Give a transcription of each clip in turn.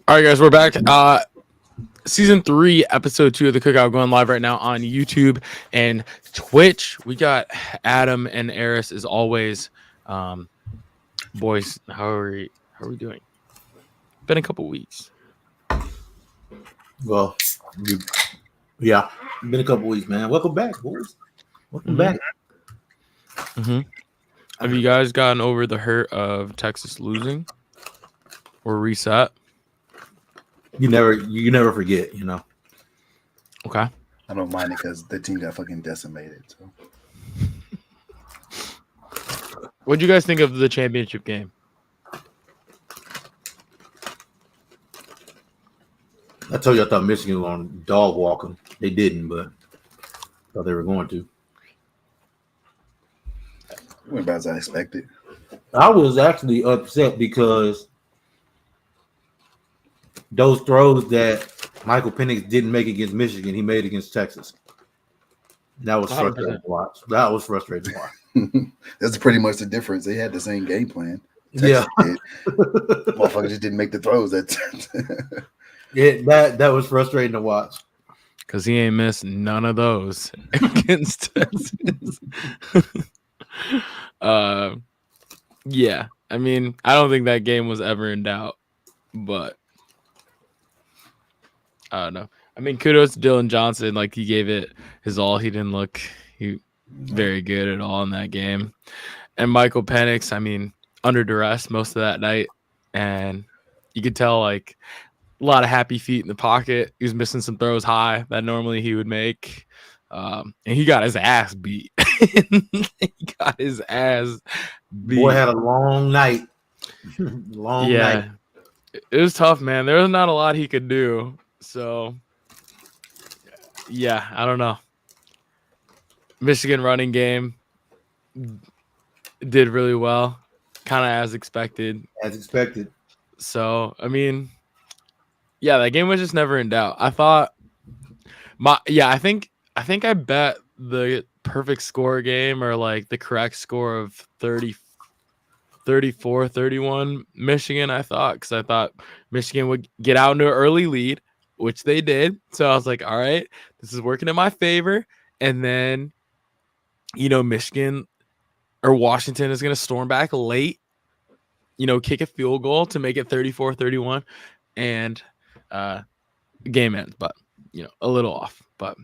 All right, guys, we're back. Season 3, episode 2 of the Cookout going live right now on YouTube and Twitch. We got Adam and Eris as always. Boys, how are we doing? Been a couple weeks. Well, yeah, been a couple weeks, man. Welcome back, boys. Welcome back. Have you guys gotten over the hurt of Texas losing or reset? You never forget, you know. Okay. I don't mind it because the team got fucking decimated. So, what'd you guys think of the championship game? I told you I thought Michigan was on dog walking. They didn't, but I thought they were going to. it went about as I expected. I was actually upset because those throws that Michael Penix didn't make against Michigan, he made against Texas. That was frustrating to watch. That's pretty much the difference. They had the same game plan. Texas Motherfuckers just didn't make the throws. That was frustrating to watch. Because he ain't missed none of those against Texas. Yeah. I mean, I don't think that game was ever in doubt, but I don't know. I mean, kudos to Dylan Johnson. Like, he gave it his all. He didn't look very good at all in that game. And Michael Penix, I mean, under duress most of that night. And you could tell, like, a lot of happy feet in the pocket. He was missing some throws high that normally he would make. And he got his ass beat. Boy had a long night. Night. It was tough, man. There was not a lot he could do. So, yeah, I don't know. Michigan running game did really well, kind of as expected. So, I mean, yeah, that game was just never in doubt. I thought I think I bet the perfect score game or like the correct score of 34-31 Michigan, I thought, because I thought Michigan would get out into an early lead, which they did. So I was like, all right, this is working in my favor. And then, Michigan or Washington is going to storm back late, kick a field goal to make it 34-31. And game ends, but, a little off. But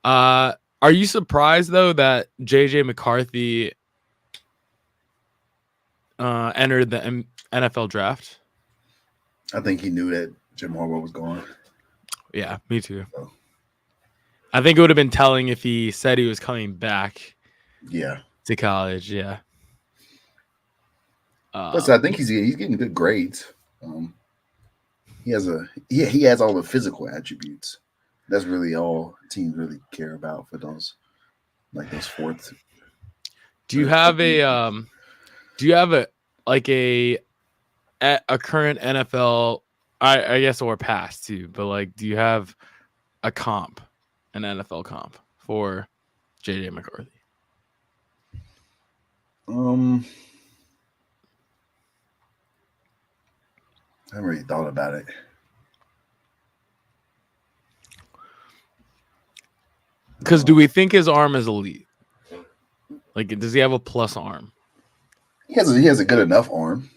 are you surprised, though, that J.J. McCarthy entered the NFL draft? I think he knew that Jim Harbaugh was gone. Yeah, me too. I think it would have been telling if he said he was coming back to college. Yeah. Plus, I think he's getting good grades. He has all the physical attributes. That's really all teams really care about for those fourth. Do you have a current NFL? I guess, or past too, but like, do you have an NFL comp for J.J. McCarthy? I haven't really thought about it. Because do we think his arm is elite? Like, does he have a plus arm? He has a good enough arm.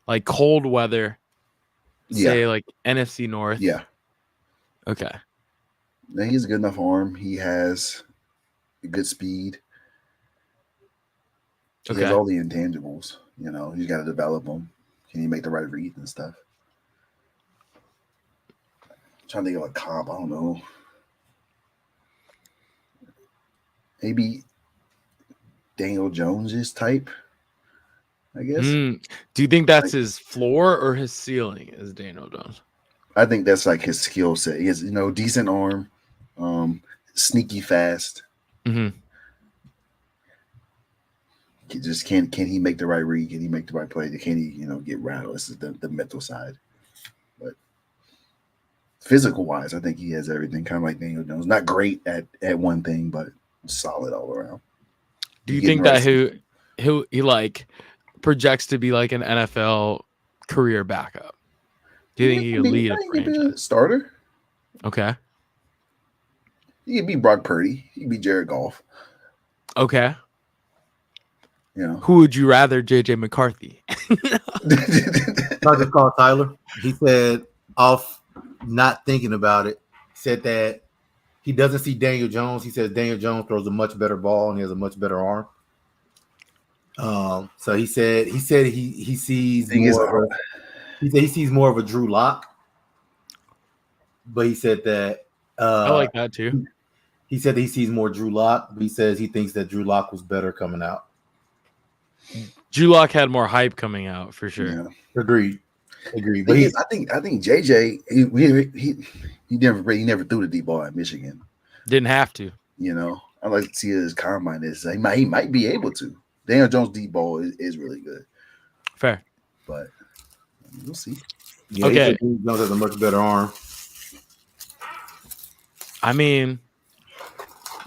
Like cold weather. Say like NFC North. Yeah. Okay. Now, he has a good enough arm. He has a good speed. He has all the intangibles. You got to develop them. Can he make the right reads and stuff? I'm trying to think of a comp. I don't know. Maybe Daniel Jones's type, I guess. Do you think that's his floor or his ceiling is Daniel Jones? I think that's like his skill set. He has, decent arm, sneaky fast. Mm-hmm. Can he make the right read? Can he make the right play? Can he, get rattled? This is the mental side. But physical wise, I think he has everything, kind of like Daniel Jones. Not great at one thing, but solid all around. Do you think that he like projects to be like an NFL career backup? Do you think he could lead a franchise? Starter? Okay. He could be Brock Purdy. He could be Jared Goff. Okay. You know. Who would you rather, JJ McCarthy? I just called Tyler. He said, off not thinking about it, said that he doesn't see Daniel Jones. He says Daniel Jones throws a much better ball and he has a much better arm. So he said he sees more. He said he sees more of a Drew Lock, but he said that I like that too. He said that he sees more Drew Lock, but he says he thinks that Drew Lock was better coming out. Drew Lock had more hype coming out for sure. Yeah. Agreed. But I think JJ he never threw the deep ball at Michigan. Didn't have to. You know, I like to see his combine is. He might be able to. Daniel Jones' deep ball is really good. Fair, but we'll see. Yeah, okay, Jones has a much better arm. I mean,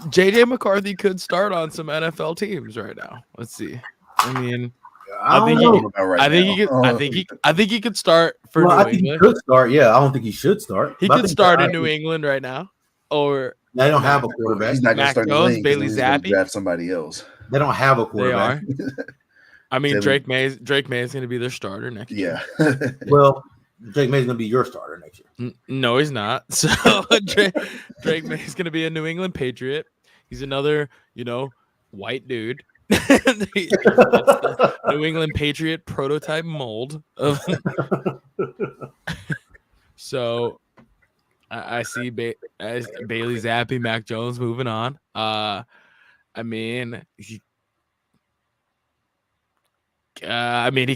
JJ McCarthy could start on some NFL teams right now. Let's see. I mean, I think he could start for New England. He could start. Yeah, I don't think he should start. He could start in New England right now, or they don't have a quarterback. He's not going to start Jones, Bailey Zappi, draft somebody else. They don't have a quarterback. They are. I mean, Drake May is going to be their starter next year. Yeah. Well, Drake May is going to be your starter next year. No, he's not. So Drake May is going to be a New England Patriot. He's another, white dude. New England Patriot prototype mold of. So I see Bailey Zappi, Mac Jones moving on. I mean, he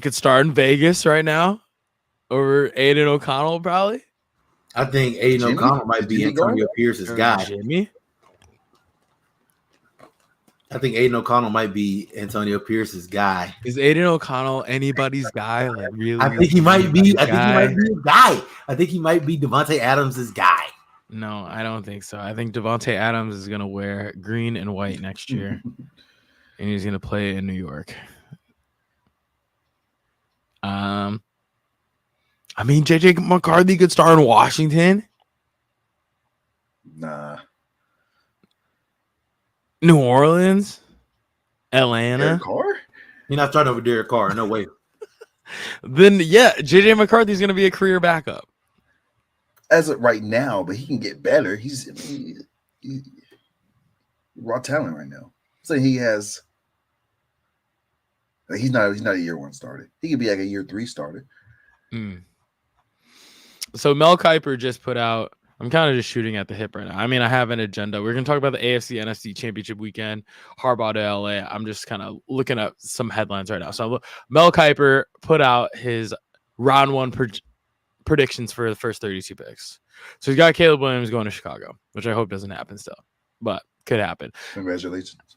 could start in Vegas right now over Aiden O'Connell, probably. I think Aiden O'Connell might be Antonio Pierce's guy. Jimmy. I think Aiden O'Connell might be Antonio Pierce's guy. Is Aiden O'Connell anybody's guy? Like really? I think he might be. I think he might be a guy. I think he might be Devontae Adams' guy. No, I don't think so. I think Devontae Adams is gonna wear green and white next year, and he's gonna play in New York. I mean, JJ McCarthy could start in Washington. Nah. New Orleans, Atlanta. Derek Carr? You're not starting over Derek Carr. No way. Then, yeah, JJ McCarthy's going to be a career backup. As of right now, but he can get better. He's raw talent right now. So he has. He's not a year one starter. He could be like a year 3 starter. So Mel Kiper just put out. I'm kind of just shooting at the hip right now. I mean, I have an agenda. We're going to talk about the AFC NFC Championship weekend, Harbaugh to LA. I'm just kind of looking at some headlines right now. So Mel Kiper put out his round 1 predictions for the first 32 picks. So he's got Caleb Williams going to Chicago, which I hope doesn't happen still, but could happen. Congratulations.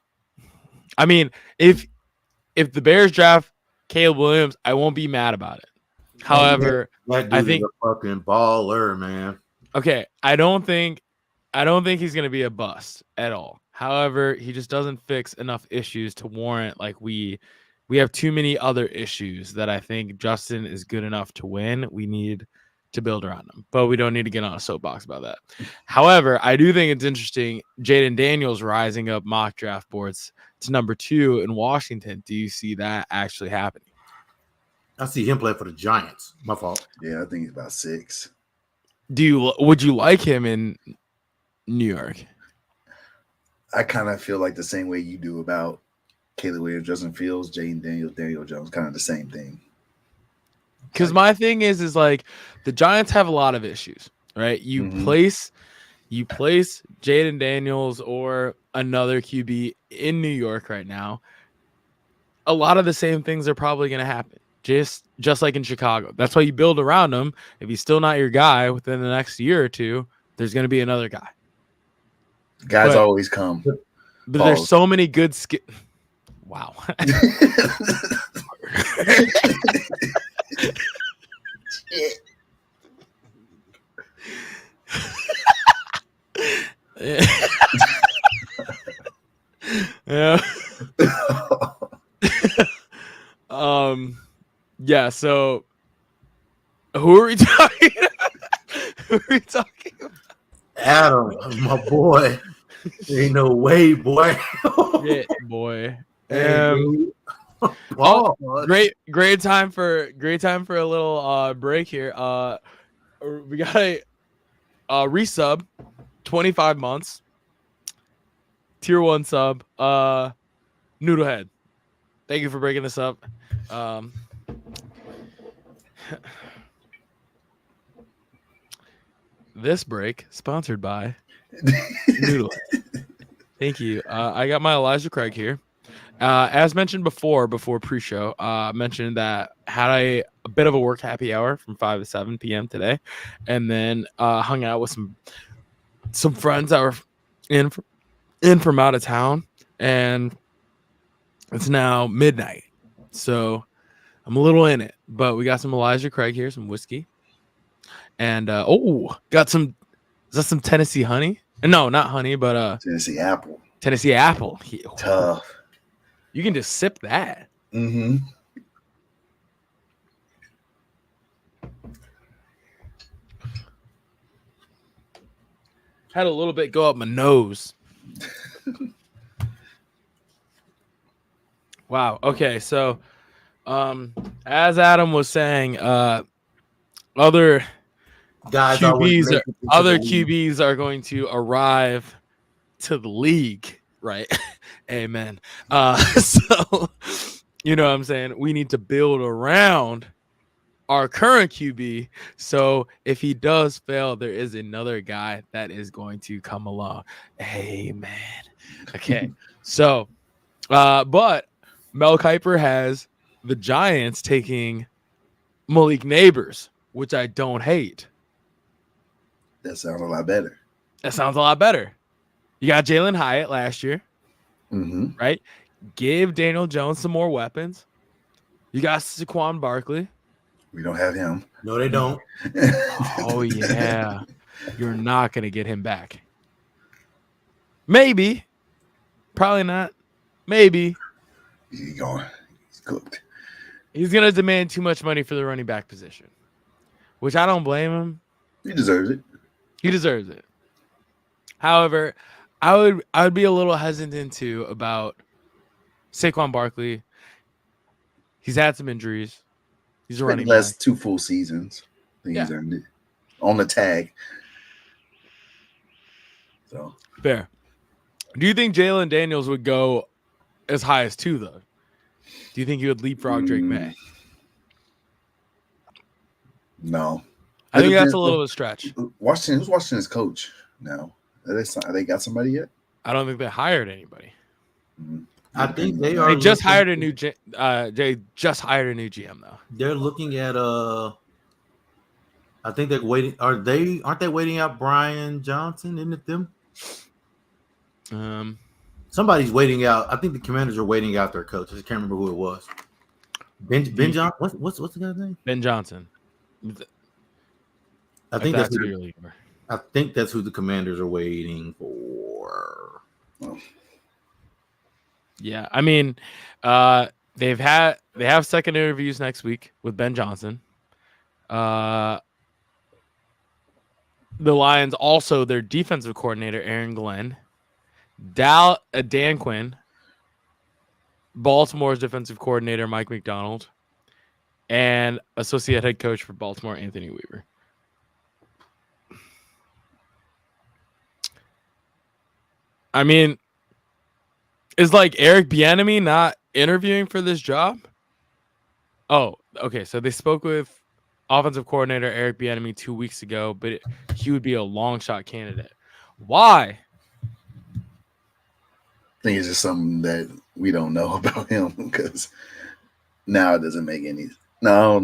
I mean, if the Bears draft Caleb Williams, I won't be mad about it. However, I think is a fucking baller, man. Okay, I don't think he's going to be a bust at all. However, he just doesn't fix enough issues to warrant we have too many other issues that I think Justin is good enough to win. We need to build around him, but we don't need to get on a soapbox about that. However, I do think it's interesting. Jaden Daniels rising up mock draft boards to number 2 in Washington. Do you see that actually happening? I see him play for the Giants. My fault. Yeah, I think he's about 6. Would you like him in New York? I kind of feel like the same way you do about Caleb Williams, Justin Fields, Jaden Daniels, Daniel Jones, kind of the same thing. Because my thing is like the Giants have a lot of issues, right? You place Jaden Daniels or another QB in New York right now. A lot of the same things are probably going to happen. Just like in Chicago. That's why you build around him. If he's still not your guy within the next year or two, there's going to be another guy. Guys always come. But there's so many good skills. Wow. Yeah. Yeah, so Who are we talking about? Who are we talking about? Adam, my boy. Ain't no way, boy. Yeah, boy. Hey, dude. Oh, great time for a little break here. We got a resub, 25 months, tier 1 sub, Noodlehead. Thank you for breaking this up. This break sponsored by Noodlehead. Thank you. I got my Elijah Craig here. As mentioned before pre-show, mentioned that had a bit of a work happy hour from 5 to 7 p.m. today, and then hung out with some friends that were in from out of town, and it's now midnight, so I'm a little in it. But we got some Elijah Craig here, some whiskey, and got some. Is that some Tennessee honey? No, not honey, but Tennessee apple. Tennessee apple. Tough. You can just sip that. Mm-hmm. Had a little bit go up my nose. Wow. Okay, so as Adam was saying, other Guys, QBs are going to arrive to the league, right? Amen. So you know what I'm saying? We need to build around our current QB. So if he does fail, there is another guy that is going to come along. Amen. Okay. So but Mel Kiper has the Giants taking Malik Neighbors, which I don't hate. That sounds a lot better. That sounds a lot better. You got Jalen Hyatt last year, right? Give Daniel Jones some more weapons. You got Saquon Barkley. We don't have him. No, they don't. Oh, yeah. You're not going to get him back. Maybe. Probably not. Maybe. He's gone. He's cooked. He's going to demand too much money for the running back position, which I don't blame him. He deserves it. He deserves it. However, I would be a little hesitant too about Saquon Barkley. He's had some injuries. He's a running last back. 2 full seasons. I think he's Yeah. earned it on the tag. So Fair. Do you think Jalen Daniels would go as high as 2 though? Do you think he would leapfrog Drake May? No. I think that's a little of a stretch. Who's Washington's coach now? Have they got somebody yet? I don't think they hired anybody. I think they are. They just hired a new they just hired a new GM though. They're looking at I think they're waiting. Aren't they waiting out Brian Johnson? Isn't it them? Somebody's waiting out. I think the Commanders are waiting out their coach. I just can't remember who it was. Ben Johnson. What's the guy's name? Ben Johnson. I think that's who the Commanders are waiting for. Yeah, I mean, they have second interviews next week with Ben Johnson. The Lions also their defensive coordinator Aaron Glenn, Dan Quinn, Baltimore's defensive coordinator Mike McDonald, and associate head coach for Baltimore Anthony Weaver. I mean, is like Eric Bieniemy not interviewing for this job? Oh, okay. So they spoke with offensive coordinator Eric Bieniemy 2 weeks ago, but he would be a long shot candidate. Why? I think it's just something that we don't know about him because now it doesn't make any. No.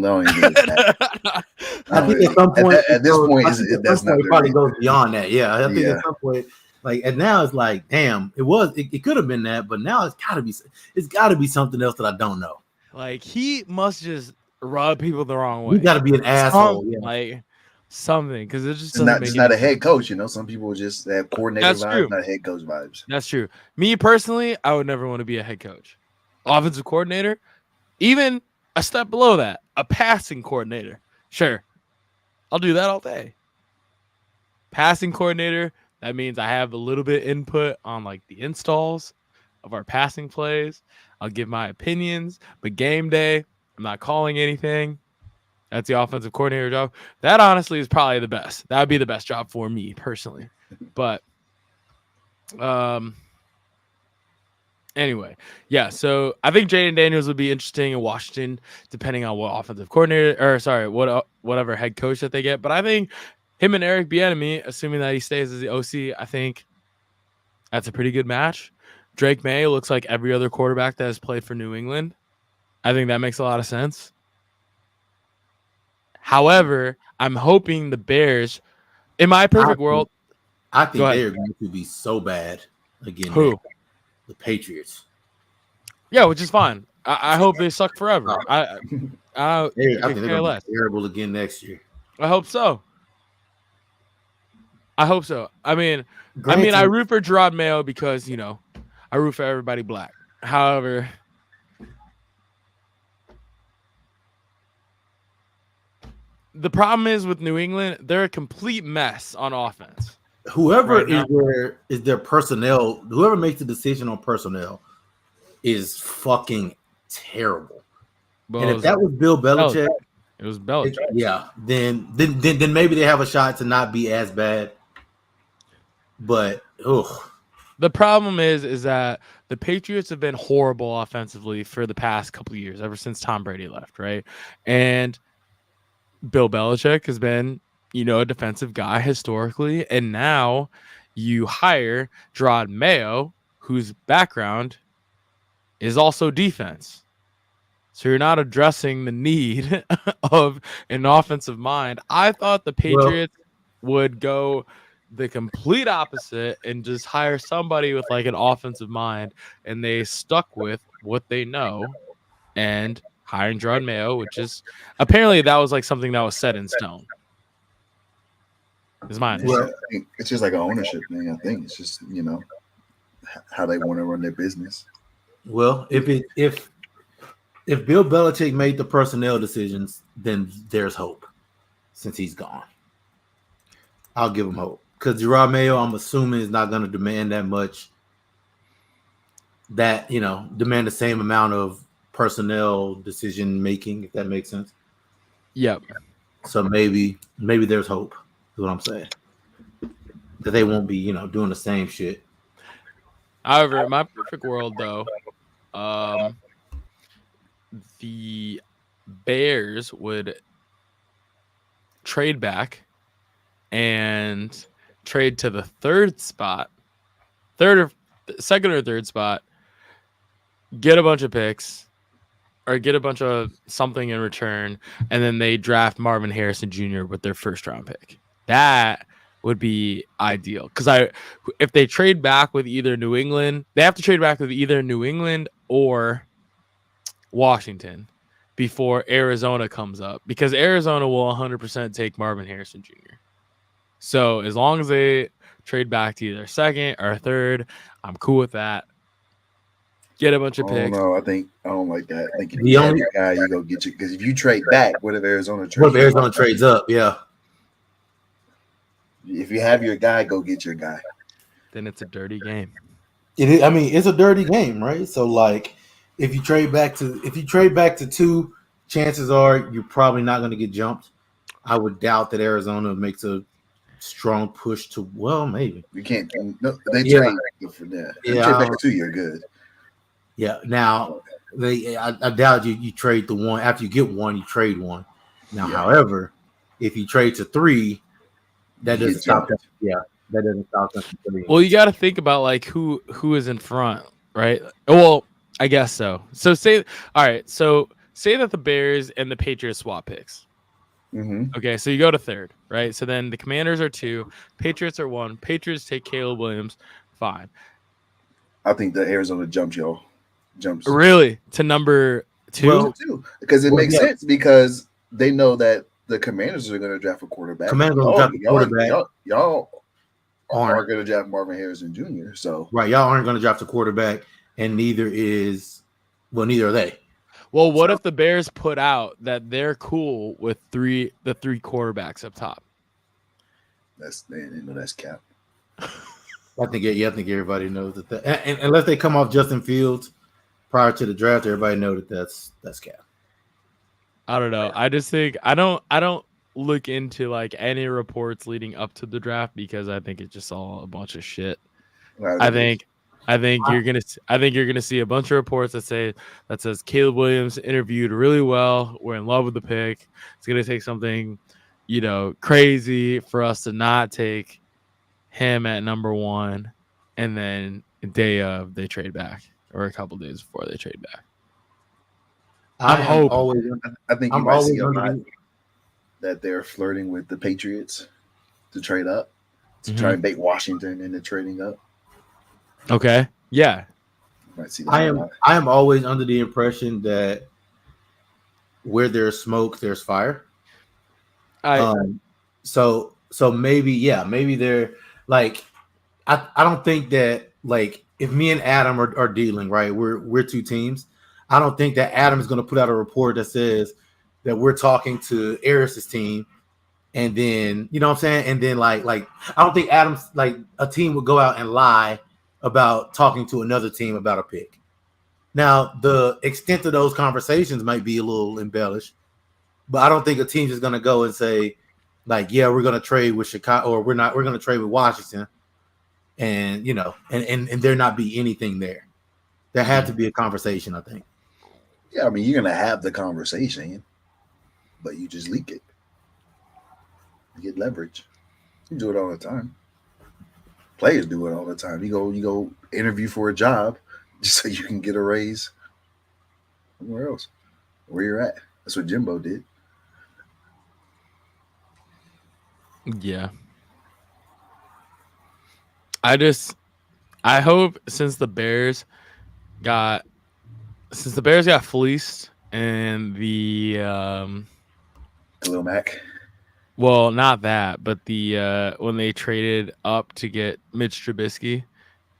I think at some point, at this point, that's not. It probably goes beyond that. Yeah, I think at some point. Like, and now it's like, damn, it could have been that, but now it's gotta be something else that I don't know. Like, he must just rub people the wrong way. You gotta be an asshole, like something, because it's just not a head coach. You know, some people just have coordinator vibes, not head coach vibes. That's true. Me personally, I would never want to be a head coach, offensive coordinator, even a step below that, a passing coordinator. Sure, I'll do that all day. Passing coordinator, that means I have a little bit input on like the installs of our passing plays. I'll give my opinions, but game day, I'm not calling anything. That's the offensive coordinator job. That honestly is probably the best. That would be the best job for me personally. But anyway, yeah. So I think Jaden Daniels would be interesting in Washington, depending on what offensive coordinator whatever head coach that they get. But I think him and Eric Bieniemy, assuming that he stays as the OC, I think that's a pretty good match. Drake May looks like every other quarterback that has played for New England. I think that makes a lot of sense. However, I'm hoping the Bears, in my perfect world, I think they're going to be so bad again. Who? The Patriots. Yeah, which is fine. I hope they suck forever. I think they're going to be terrible again next year. I hope so. I mean, I root for Gerard Mayo because, you know, I root for everybody black. However, the problem is with New England, they're a complete mess on offense. Whoever is their personnel, whoever makes the decision on personnel is fucking terrible. Well, and if that was Bill Belichick, it was Belichick. Yeah, then maybe they have a shot to not be as bad. But the problem is that the Patriots have been horrible offensively for the past couple of years, ever since Tom Brady left, right? And Bill Belichick has been, you know, a defensive guy historically, and now you hire Gerard Mayo, whose background is also defense. So you're not addressing the need of an offensive mind. I thought the Patriots would go the complete opposite and just hire somebody with like an offensive mind, and they stuck with what they know and hiring Gerard Mayo, which is apparently that was like something that was set in stone. Is my understanding. Well, it's just like an ownership thing. I think it's just, you know, how they want to run their business. Well, if Bill Belichick made the personnel decisions, then there's hope. Since he's gone, I'll give him hope. Because Gerard Mayo, I'm assuming, is not going to demand that much. That, you know, demand the same amount of personnel decision making, if that makes sense. Yep. So maybe there's hope. Is what I'm saying. That they won't be, you know, doing the same shit. However, in my perfect world, though, the Bears would trade back and trade to the second or third spot, get a bunch of picks or get a bunch of something in return, and then they draft Marvin Harrison Jr. with their first round pick. That would be ideal, because if they trade back with either New England, they have to trade back with either New England or Washington before Arizona comes up, because Arizona will 100% take Marvin Harrison Jr. So as long as they trade back to either second or third, I'm cool with that. Get a bunch of picks. No, I don't like that. I think if you have your guy, you go get you. Because if you trade back, what if Arizona trades up? Yeah. If you have your guy, go get your guy. Then it's a dirty game. I mean, it's a dirty game, right? So, like, if you trade back to two, chances are you're probably not going to get jumped. I would doubt that Arizona makes a strong push to. Well, maybe you can't. No, they trade for that. Trade back to 2, you're good. Yeah. Now, I doubt you trade the one after you get one. You trade one. Now, however, if you trade to 3. That doesn't stop them. Yeah, that doesn't stop them. Well, you got to think about like who is in front, right? Well, I guess so. So say that the Bears and the Patriots swap picks. Mm-hmm. Okay, so you go to third, right? So then the Commanders are 2, Patriots are 1. Patriots take Caleb Williams, fine. I think the Arizona jumps really to number 2. Well, because it makes sense, because they know that the Commanders are going to draft a quarterback. Y'all aren't going to draft Marvin Harrison Jr. So right, y'all aren't going to draft a quarterback, and neither are they. Well, what if the Bears put out that they're cool with the three quarterbacks up top? That's cap. I think everybody knows that. And unless they come off Justin Fields prior to the draft, everybody knows that's cap. I don't know. I just think I don't look into like any reports leading up to the draft because I think it's just all a bunch of shit. I think you're gonna see a bunch of reports that says Caleb Williams interviewed really well. We're in love with the pick. It's gonna take something, crazy for us to not take him at number 1, and then day of they trade back, or a couple days before they trade back. I think you might see a lot that they're flirting with the Patriots to trade up, to try and bait Washington into trading up. Okay. Yeah. I am always under the impression that where there's smoke, there's fire. So maybe they're like, I don't think that, like, if me and Adam are dealing, right, we're two teams. I don't think that Adam is going to put out a report that says that we're talking to Eris's team, and then, you know what I'm saying? And then like I don't think Adam's, like, a team would go out and lie about talking to another team about a pick. Now, the extent of those conversations might be a little embellished, but I don't think a team's just going to go and say, like, yeah, we're going to trade with Chicago, or we're going to trade with Washington, and, and there not be anything there. There had to be a conversation, I think. Yeah, I mean, you're going to have the conversation, but you just leak it. You get leverage. You do it all the time. Players do it all the time. You go interview for a job just so you can get a raise somewhere else, where you're at. That's what Jimbo did. Yeah. I hope since the Bears got fleeced and the Khalil Mack. Well, not that, but the when they traded up to get Mitch Trubisky,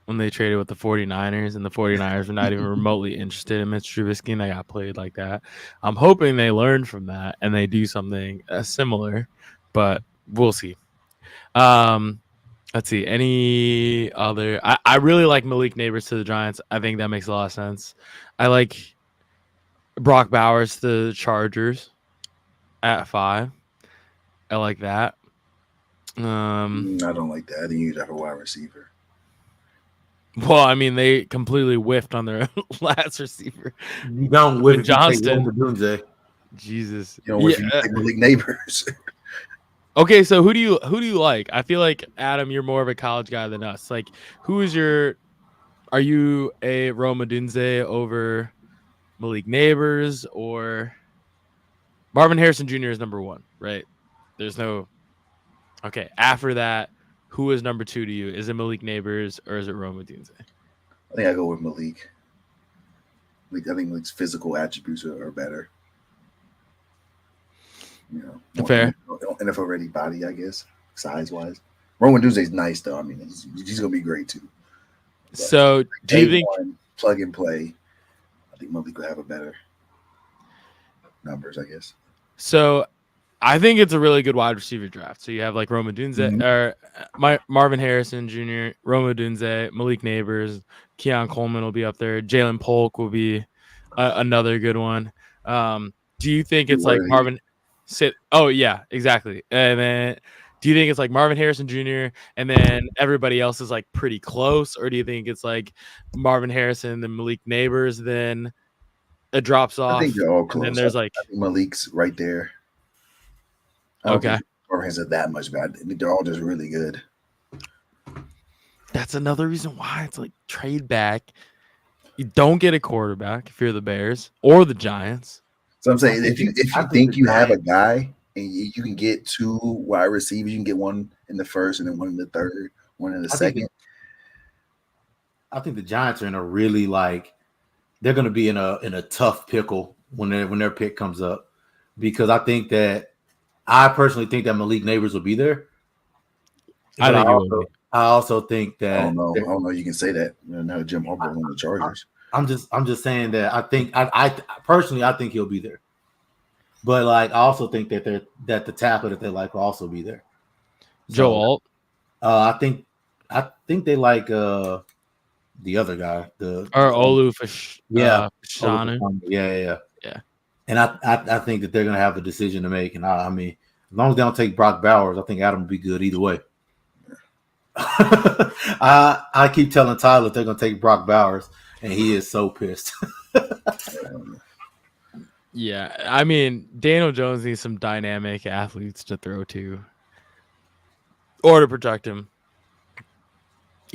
when they traded with the 49ers, and the 49ers were not even remotely interested in Mitch Trubisky, and they got played like that. I'm hoping they learn from that and they do something similar, but we'll see. Let's see. Any other? I really like Malik Neighbors to the Giants. I think that makes a lot of sense. I like Brock Bowers to the Chargers at 5. I like that. I don't like that. I think you'd have a wide receiver. Well, I mean, they completely whiffed on their last receiver. You don't whiff Johnston. Jesus. You don't whiff Malik Neighbors. Okay, so who do you like? I feel like, Adam, you're more of a college guy than us. Like, are you a Rome Odunze over Malik Neighbors, or Marvin Harrison Jr. is number 1, right? There's no. Okay, after that, who is number 2 to you? Is it Malik Neighbors or is it Rome Odunze? I think I go with Malik. I think Malik's physical attributes are better. Fair. NFL ready body, I guess, size wise. Roman Odunze's nice though. I mean, he's gonna be great too. But so, do you think plug and play? I think Malik will have a better numbers, I guess. So, I think it's a really good wide receiver draft. So you have like Rome Odunze, or Marvin Harrison Jr., Rome Odunze, Malik Neighbors, Keon Coleman will be up there. Jalen Polk will be another good one. Do you think it's like Marvin? Oh yeah, exactly. And then, do you think it's like Marvin Harrison Jr. and then everybody else is like pretty close, or do you think it's like Marvin Harrison, then Malik Neighbors, then it drops off? I think they're all close. And then there's I think Malik's right there. Okay. Marvin Harrison that much bad. I mean, they're all just really good. That's another reason why it's like trade back. You don't get a quarterback if you're the Bears or the Giants. So I'm saying, if you think you have a guy and you can get 2 wide receivers, you can get one in the first and then one in the third, one in the second. I think the Giants are in a really, like, they're going to be in a tough pickle when their pick comes up, because I personally think that Malik Neighbors will be there. I also think that I don't know. You can say that. Now Jim Harbaugh on the Chargers. I'm just saying that I think I personally I think he'll be there. But like I also think that the tackle that they like will also be there. Joe Alt. I think they like the other guy, Or Olu Fashanu. Fashanu. Yeah. Yeah. And I think that they're gonna have a decision to make. And I mean, as long as they don't take Brock Bowers, I think Adam will be good either way. I keep telling Tyler they're gonna take Brock Bowers, and he is so pissed. Yeah, I mean, Daniel Jones needs some dynamic athletes to throw to or to protect him.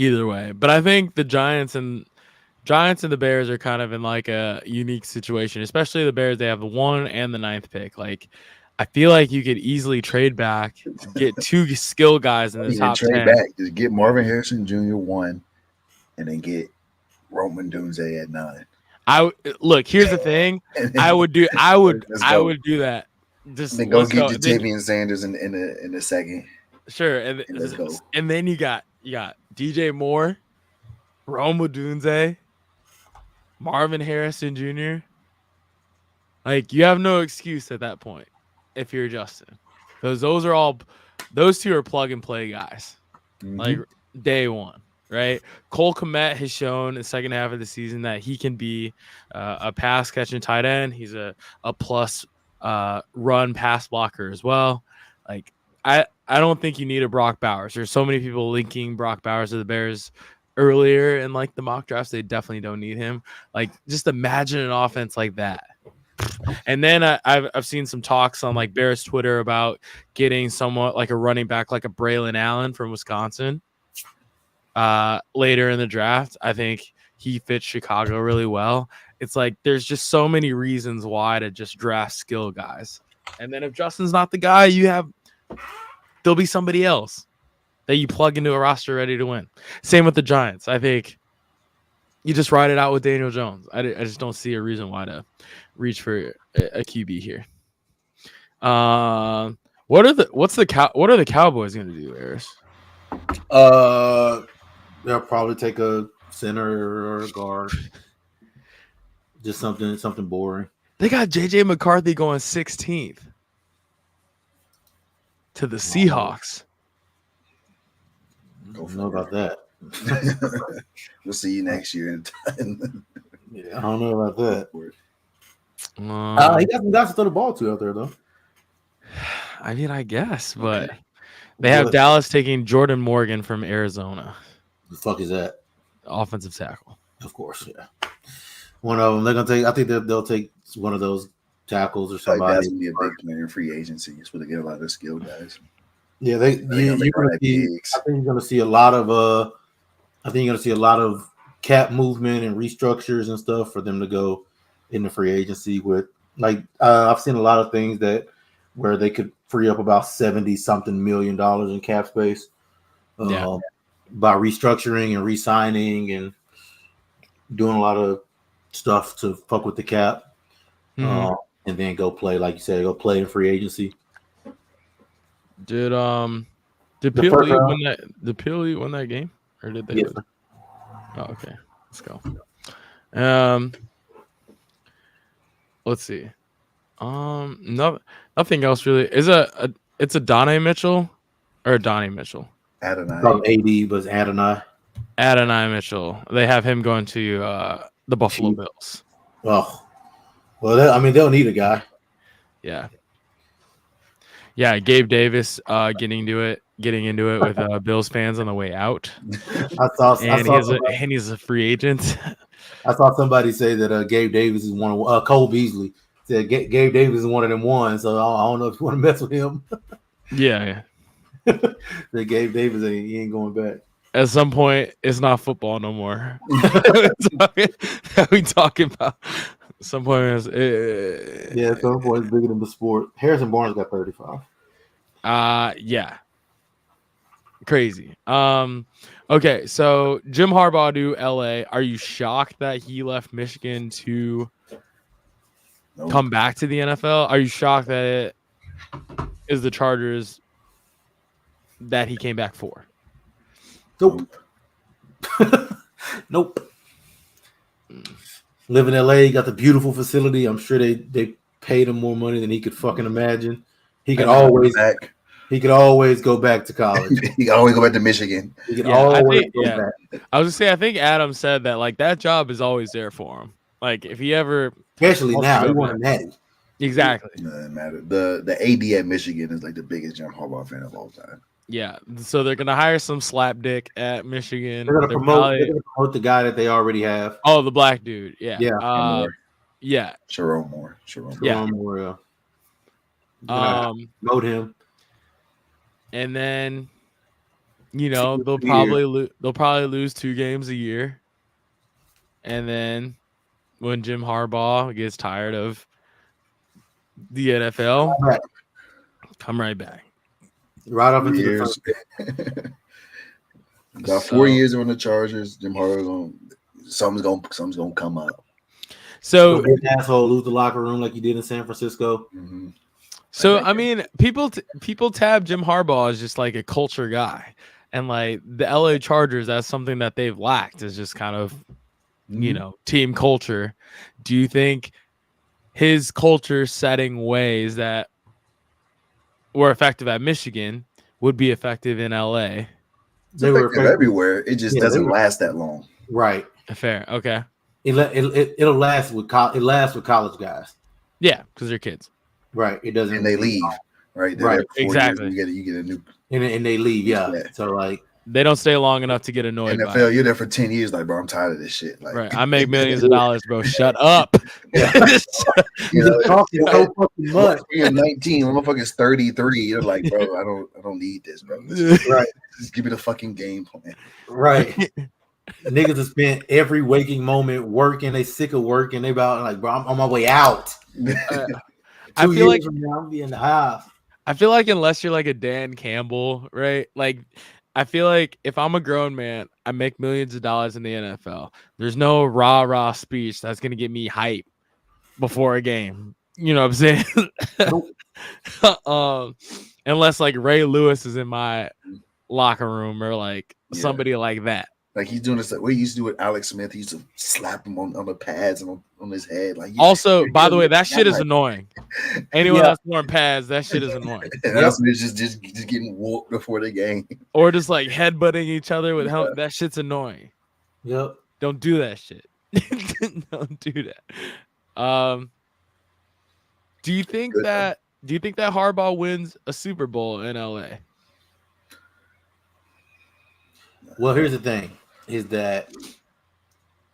Either way, but I think the Giants and the Bears are kind of in like a unique situation, especially the Bears. They have the 1 and the 9th pick. Like, I feel like you could easily trade back, get 2 skill guys in the top 10. Back, just get Marvin Harrison Jr. 1, and then get Roman Dunze at 9. Look. Here's the thing. I would do that. Just then go get Jatavian Sanders in the second. Sure, and then you got DJ Moore, Rome Odunze, Marvin Harrison Jr. Like, you have no excuse at that point if you're Justin. Those 2 are plug and play guys. Mm-hmm. Like day one, right? Cole Kmet has shown in the second half of the season that he can be a pass catching tight end. He's a plus run pass blocker as well. Like, I don't think you need a Brock Bowers. There's so many people linking Brock Bowers to the Bears earlier in like the mock drafts. They definitely don't need him. Like, just imagine an offense like that. And then I've seen some talks on like Bears Twitter about getting somewhat like a running back like a Braylon Allen from Wisconsin later in the draft. I think he fits Chicago really well. It's like there's just so many reasons why to just draft skill guys. And then if Justin's not the guy, there'll be somebody else that you plug into a roster ready to win. Same with the Giants. I think you just ride it out with Daniel Jones. I just don't see a reason why to reach for a QB here. What are the Cowboys going to do, Eris? They'll probably take a center or a guard. Just something boring. They got JJ McCarthy going 16th to the Seahawks. I don't know about that. We'll see you next year. Yeah, I don't know about that. He got to throw the ball to out there, though. I mean, I guess, but they have Dallas taking Jordan Morgan from Arizona. The fuck is that? Offensive tackle. Of course, yeah. One of them. They're gonna take. I think they'll take one of those tackles or somebody. That's gonna be a big player in free agency. It's where they get a lot of skilled guys. Yeah, I think you're gonna see a lot of. I think you're gonna see a lot of cap movement and restructures and stuff for them to go into free agency with. Like I've seen a lot of things where they could free up about $70-something million in cap space. By restructuring and re-signing and doing a lot of stuff to fuck with the cap, and then go play, like you said, go play in free agency. Did Peely win that game, or did they? Yeah. Oh, okay, let's go. Let's see. Nothing else really. It's a Donnie Mitchell or a Donnie Mitchell. Adonai. AD was Adonai. Adonai Mitchell. They have him going to the Buffalo Bills. Well, they'll need a guy. Yeah. Gabe Davis getting into it with Bills fans on the way out. He's a free agent. I saw somebody say that Gabe Davis is one of Cole Beasley said Gabe Davis is one of them ones. So I don't know if you want to mess with him. Yeah. That Gabe Davis he ain't going back. At some point, it's not football no more. What we talking about? At some point, at some point, it's bigger than the sport. Harrison Barnes got 35. Yeah. Crazy. Okay, so Jim Harbaugh to LA. Are you shocked that he left Michigan to come back to the NFL? Are you shocked that it is the Chargers that he came back for? Nope. Nope. Live in LA, got the beautiful facility. I'm sure they paid him more money than he could fucking imagine. He could always go back to college. He could always go back to Michigan. He could always go back. I was gonna say, I think Adam said that like that job is always there for him. Like if he ever, especially now, he won a natty. Exactly. It doesn't matter. The AD at Michigan is like the biggest Jim Harbaugh fan of all time. Yeah, so they're gonna hire some slapdick at Michigan. They're gonna promote the guy that they already have. Oh, the black dude. Yeah. Yeah. Sharon Moore. Moore. Promote him. And then, they'll probably lose 2 games a year. And then, when Jim Harbaugh gets tired of the NFL, come right back. Right up into the first. About 4 years on the Chargers, Jim Harbaugh something's gonna come up. So be an asshole, lose the locker room like you did in San Francisco. Mm-hmm. So I mean, people tab Jim Harbaugh as just like a culture guy, and like the LA Chargers, that's something that they've lacked is just kind of, team culture. Do you think his culture setting ways that were effective at Michigan would be effective in LA? They were effective everywhere. It just doesn't last that long. Right. Fair. Okay. It'll last with college guys. Yeah, because they're kids. Right. It doesn't. And they leave. Right. Right. Exactly. You get a new. And they leave. Yeah. So like. They don't stay long enough to get annoyed. NFL, you're there for 10 years, like, bro, I'm tired of this shit. Like, right. I make millions of dollars, bro. Shut up. You're talking so fucking much. You're 19, motherfucker's 33. You're like, bro, I don't need this, bro. Right. Just give me the fucking game plan. Right. Niggas have spent every waking moment working. They sick of working. They about like, bro, I'm on my way out. I feel like I'm be in the house. I feel like unless you're like a Dan Campbell, right? Like, I feel like if I'm a grown man, I make millions of dollars in the NFL. There's no rah speech that's gonna get me hype before a game. You know what I'm saying? Unless like Ray Lewis is in my locker room or like somebody like that. Like he's doing this. What he used to do with Alex Smith, he used to slap him on the pads and on his head. Like also, by the way, that shit is annoying. Anyone that's wearing pads, that shit is annoying. And Alex Smith just getting whooped before the game, or just like headbutting each other with help. That shit's annoying. Yep. Don't do that shit. Don't do that. Do you think that Harbaugh wins a Super Bowl in LA? Well, here's the thing: is that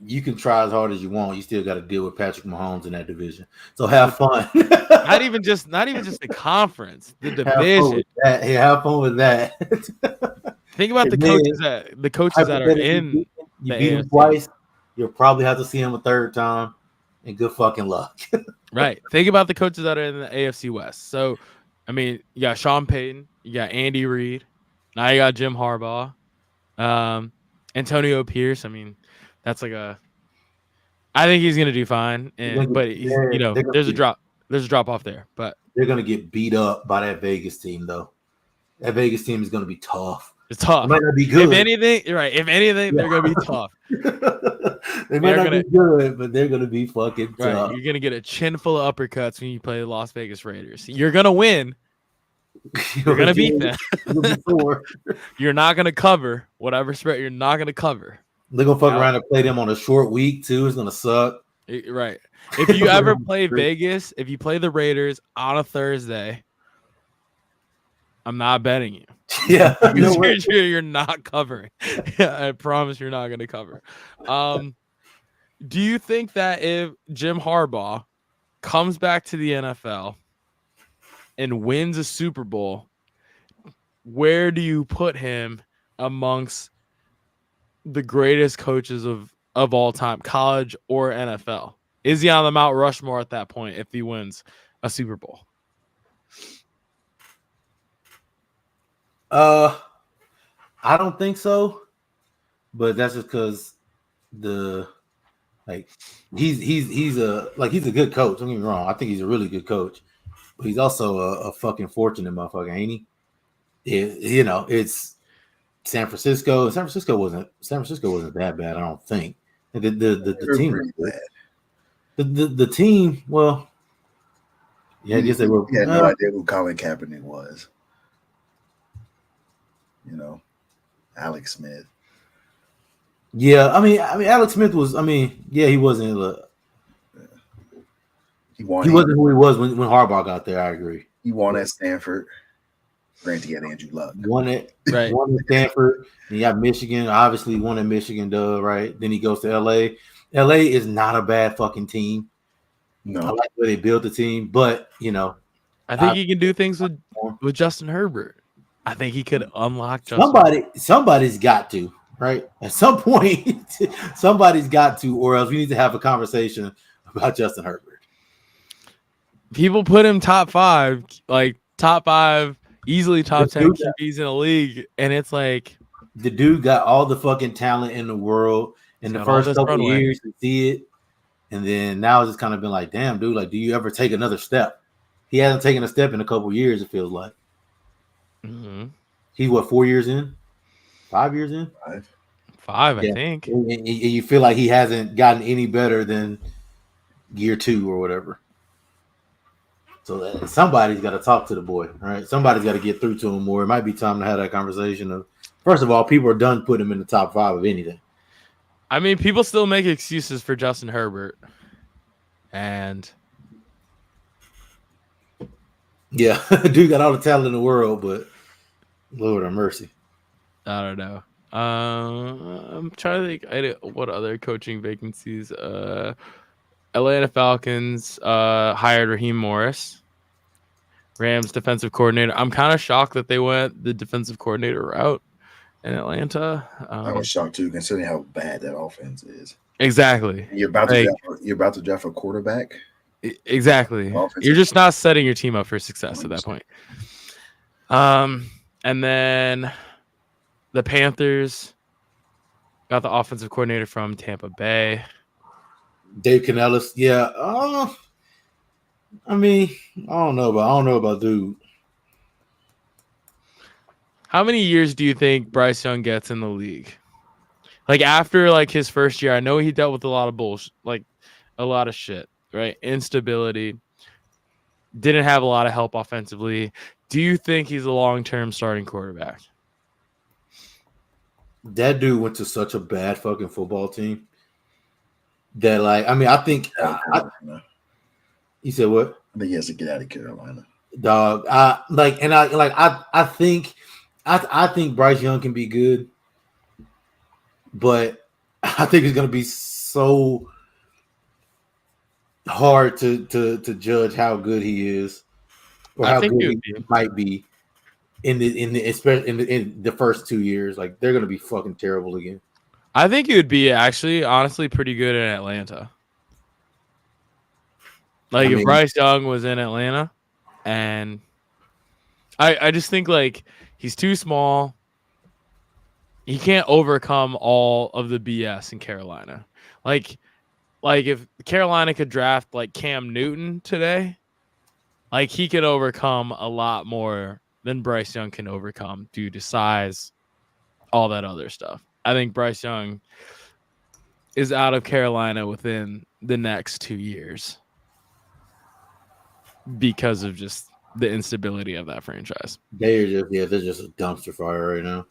you can try as hard as you want. You still got to deal with Patrick Mahomes in that division. So have fun. not even just the conference, the division. Have fun with that. Think about the coaches that are in. You beat him twice. You'll probably have to see him a third time, and good fucking luck. Right. Think about the coaches that are in the AFC West. So, I mean, you got Sean Payton, you got Andy Reid, now you got Jim Harbaugh. Antonio Pierce, I mean, that's like I think he's gonna do fine, but he's, there's a drop off there, but they're gonna get beat up by that Vegas team though. That Vegas team is gonna be tough. It's tough. It might not be good. If anything, you're right. If anything, they're gonna be tough. They might not be good, but they're gonna be fucking tough. You're gonna get a chin full of uppercuts when you play the Las Vegas Raiders. You're gonna win. You're gonna beat them. You're not gonna cover whatever spread. You're not gonna cover. They're gonna fuck around and play them on a short week too. It's gonna suck. Right. If you ever play Vegas, if you play the Raiders on a Thursday, I'm not betting you. Yeah, you're not covering. I promise you're not gonna cover. Do you think that if Jim Harbaugh comes back to the NFL and wins a Super Bowl, where do you put him amongst the greatest coaches of all time, college or NFL? Is he on the Mount Rushmore at that point if he wins a Super Bowl? I don't think so, but that's just because he's a good coach. Don't get me wrong. I think he's a really good coach. But he's also a fucking fortunate motherfucker, ain't he? It's San Francisco. San Francisco wasn't that bad, I don't think. And the They're team, pretty bad. the team. Well, yeah, I guess they were. He had no idea who Colin Kaepernick was. Alex Smith. Yeah, I mean, Alex Smith was. I mean, yeah, he wasn't. He won. He wasn't who he was when Harbaugh got there. I agree. He won at Stanford. Granted, he had Andrew Luck. Won at Right. Stanford. He got Michigan. Obviously, won at Michigan. Right. Then he goes to LA. LA is not a bad fucking team. No, I like the way they built the team, but I think he can do things with Justin Herbert. I think he could unlock Somebody's got to, right? At some point, somebody's got to, or else we need to have a conversation about Justin Herbert. People put him top 5, easily top 10 QBs in the league, and it's like the dude got all the fucking talent in the world. In the first couple of years, we see it, and then now it's just kind of been like, damn, dude, like, do you ever take another step? He hasn't taken a step in a couple of years. It feels like. Mm-hmm. He's 4 years in? 5 years in? Five, I think. And you feel like he hasn't gotten any better than year 2 or whatever. So somebody's got to talk to the boy, right? Somebody's got to get through to him more. It might be time to have that conversation of, first of all, people are done putting him in the top 5 of anything. I mean, people still make excuses for Justin Herbert. And yeah, dude got all the talent in the world, but Lord have mercy. I don't know. I'm trying to think what other coaching vacancies. Atlanta Falcons hired Raheem Morris, Rams defensive coordinator. I'm kind of shocked that they went the defensive coordinator route in Atlanta. I was shocked too, considering how bad that offense is. Exactly. You're about to draft a quarterback. Exactly. You're just not setting your team up for success at that point. And then the Panthers got the offensive coordinator from Tampa Bay. Dave Canellis, yeah. I mean, I don't know about dude. How many years do you think Bryce Young gets in the league? Like after like his first year, I know he dealt with a lot of bullshit, like a lot of shit, right? Instability. Didn't have a lot of help offensively. Do you think he's a long-term starting quarterback? That dude went to such a bad fucking football team that, like, I mean, I think he said what? I think he has to get out of Carolina. Dog, I think Bryce Young can be good, but I think it's gonna be so hard to judge how good he is or how good he might be in the first 2 years. Like, they're gonna be fucking terrible again. I think he would be honestly pretty good in Atlanta. Like, if Bryce Young was in Atlanta, and I just think, like, he's too small. He can't overcome all of the BS in Carolina. Like if Carolina could draft, like, Cam Newton today, like, he could overcome a lot more than Bryce Young can overcome due to size, all that other stuff. I think Bryce Young is out of Carolina within the next 2 years because of just the instability of that franchise. They're just a dumpster fire right now.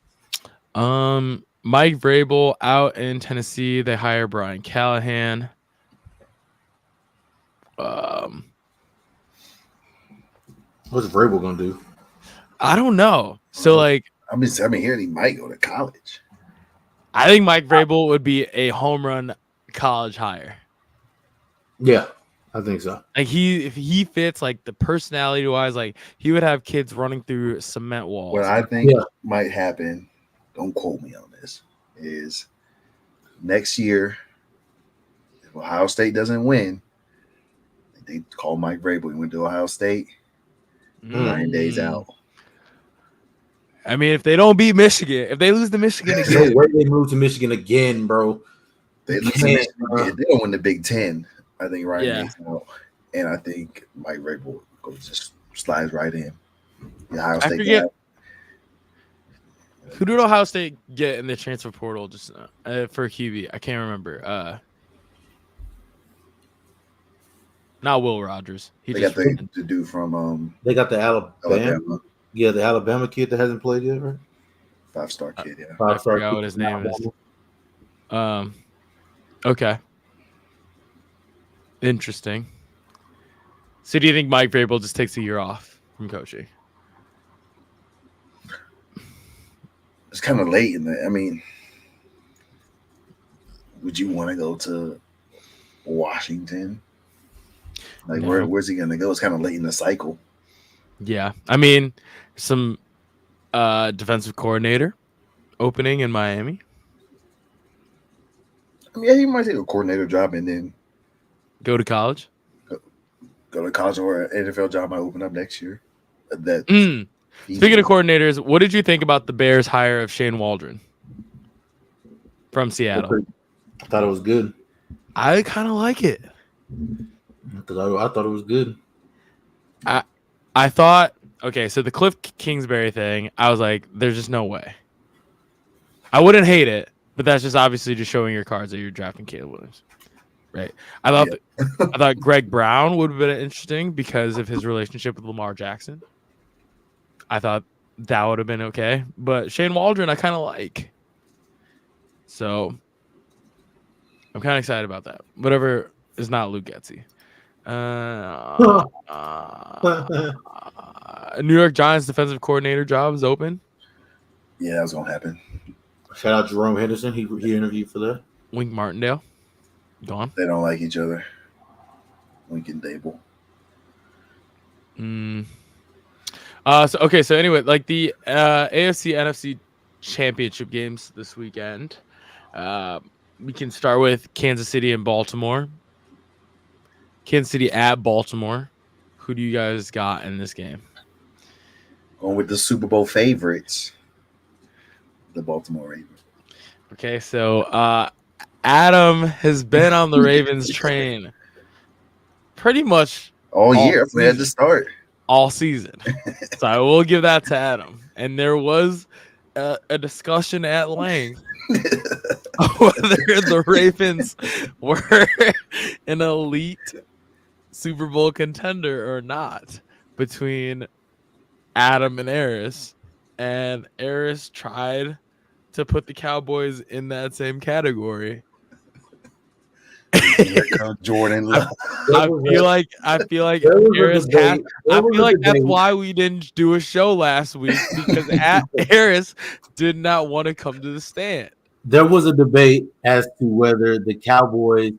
Mike Vrabel out in Tennessee. They hire Brian Callahan. What's Vrabel gonna do? I don't know. So, like, I'm hearing he might go to college. I think Mike Vrabel would be a home run college hire. Yeah, I think so. Like, if he fits, like, the personality wise, like, he would have kids running through cement walls. What I think might happen, don't quote me on this, is next year, if Ohio State doesn't win, they call Mike Vrabel. He went to Ohio State. 9 days out. I mean, if they don't beat Michigan, if they lose to Michigan again, no way they move to Michigan again, bro. They don't win the Big Ten. I think Days out, and I think Mike Vrabel just slides right in. The Ohio State guy. Who did Ohio State get in the transfer portal just for QB? I can't remember. Not Will Rogers. They got the dude from They got the Alabama. Yeah, the Alabama kid that hasn't played yet, right? 5-star kid, yeah. I forgot what his name is. Okay. Interesting. So do you think Mike Vrabel just takes a year off from coaching? It's kind of late in the. I mean, would you want to go to Washington? Like, where's he going to go? It's kind of late in the cycle. Yeah. I mean, some defensive coordinator opening in Miami. I mean, yeah, you might take a coordinator job and then go to college. Go to college, or an NFL job might open up next year. Speaking of coordinators, what did you think about the Bears' hire of Shane Waldron from Seattle? I thought it was good. I kind of like it. I thought it was good. I thought, okay, so the Cliff Kingsbury thing, I was like, there's just no way. I wouldn't hate it, but that's just obviously just showing your cards that you're drafting Caleb Williams. Right. I thought Greg Brown would have been interesting because of his relationship with Lamar Jackson. I thought that would have been okay. But Shane Waldron, I kind of like. So I'm kind of excited about that. Whatever is not Luke Getsy. New York Giants defensive coordinator job is open. Yeah, that was going to happen. Shout out Jerome Henderson. He interviewed for that. Wink Martindale. Gone. They don't like each other. Wink and Dable. So anyway, like the AFC NFC Championship games this weekend. We can start with Kansas City and Baltimore. Kansas City at Baltimore. Who do you guys got in this game? Going with the Super Bowl favorites, the Baltimore Ravens. Okay, so Adam has been on the Ravens train pretty much all year. We had to start all season. So I will give that to Adam. And there was a discussion at length whether the Ravens were an elite Super Bowl contender or not between Adam and Eris. And Eris tried to put the Cowboys in that same category. Jordan. I feel like Harris that's why we didn't do a show last week, because Harris did not want to come to the stand. There was a debate as to whether the Cowboys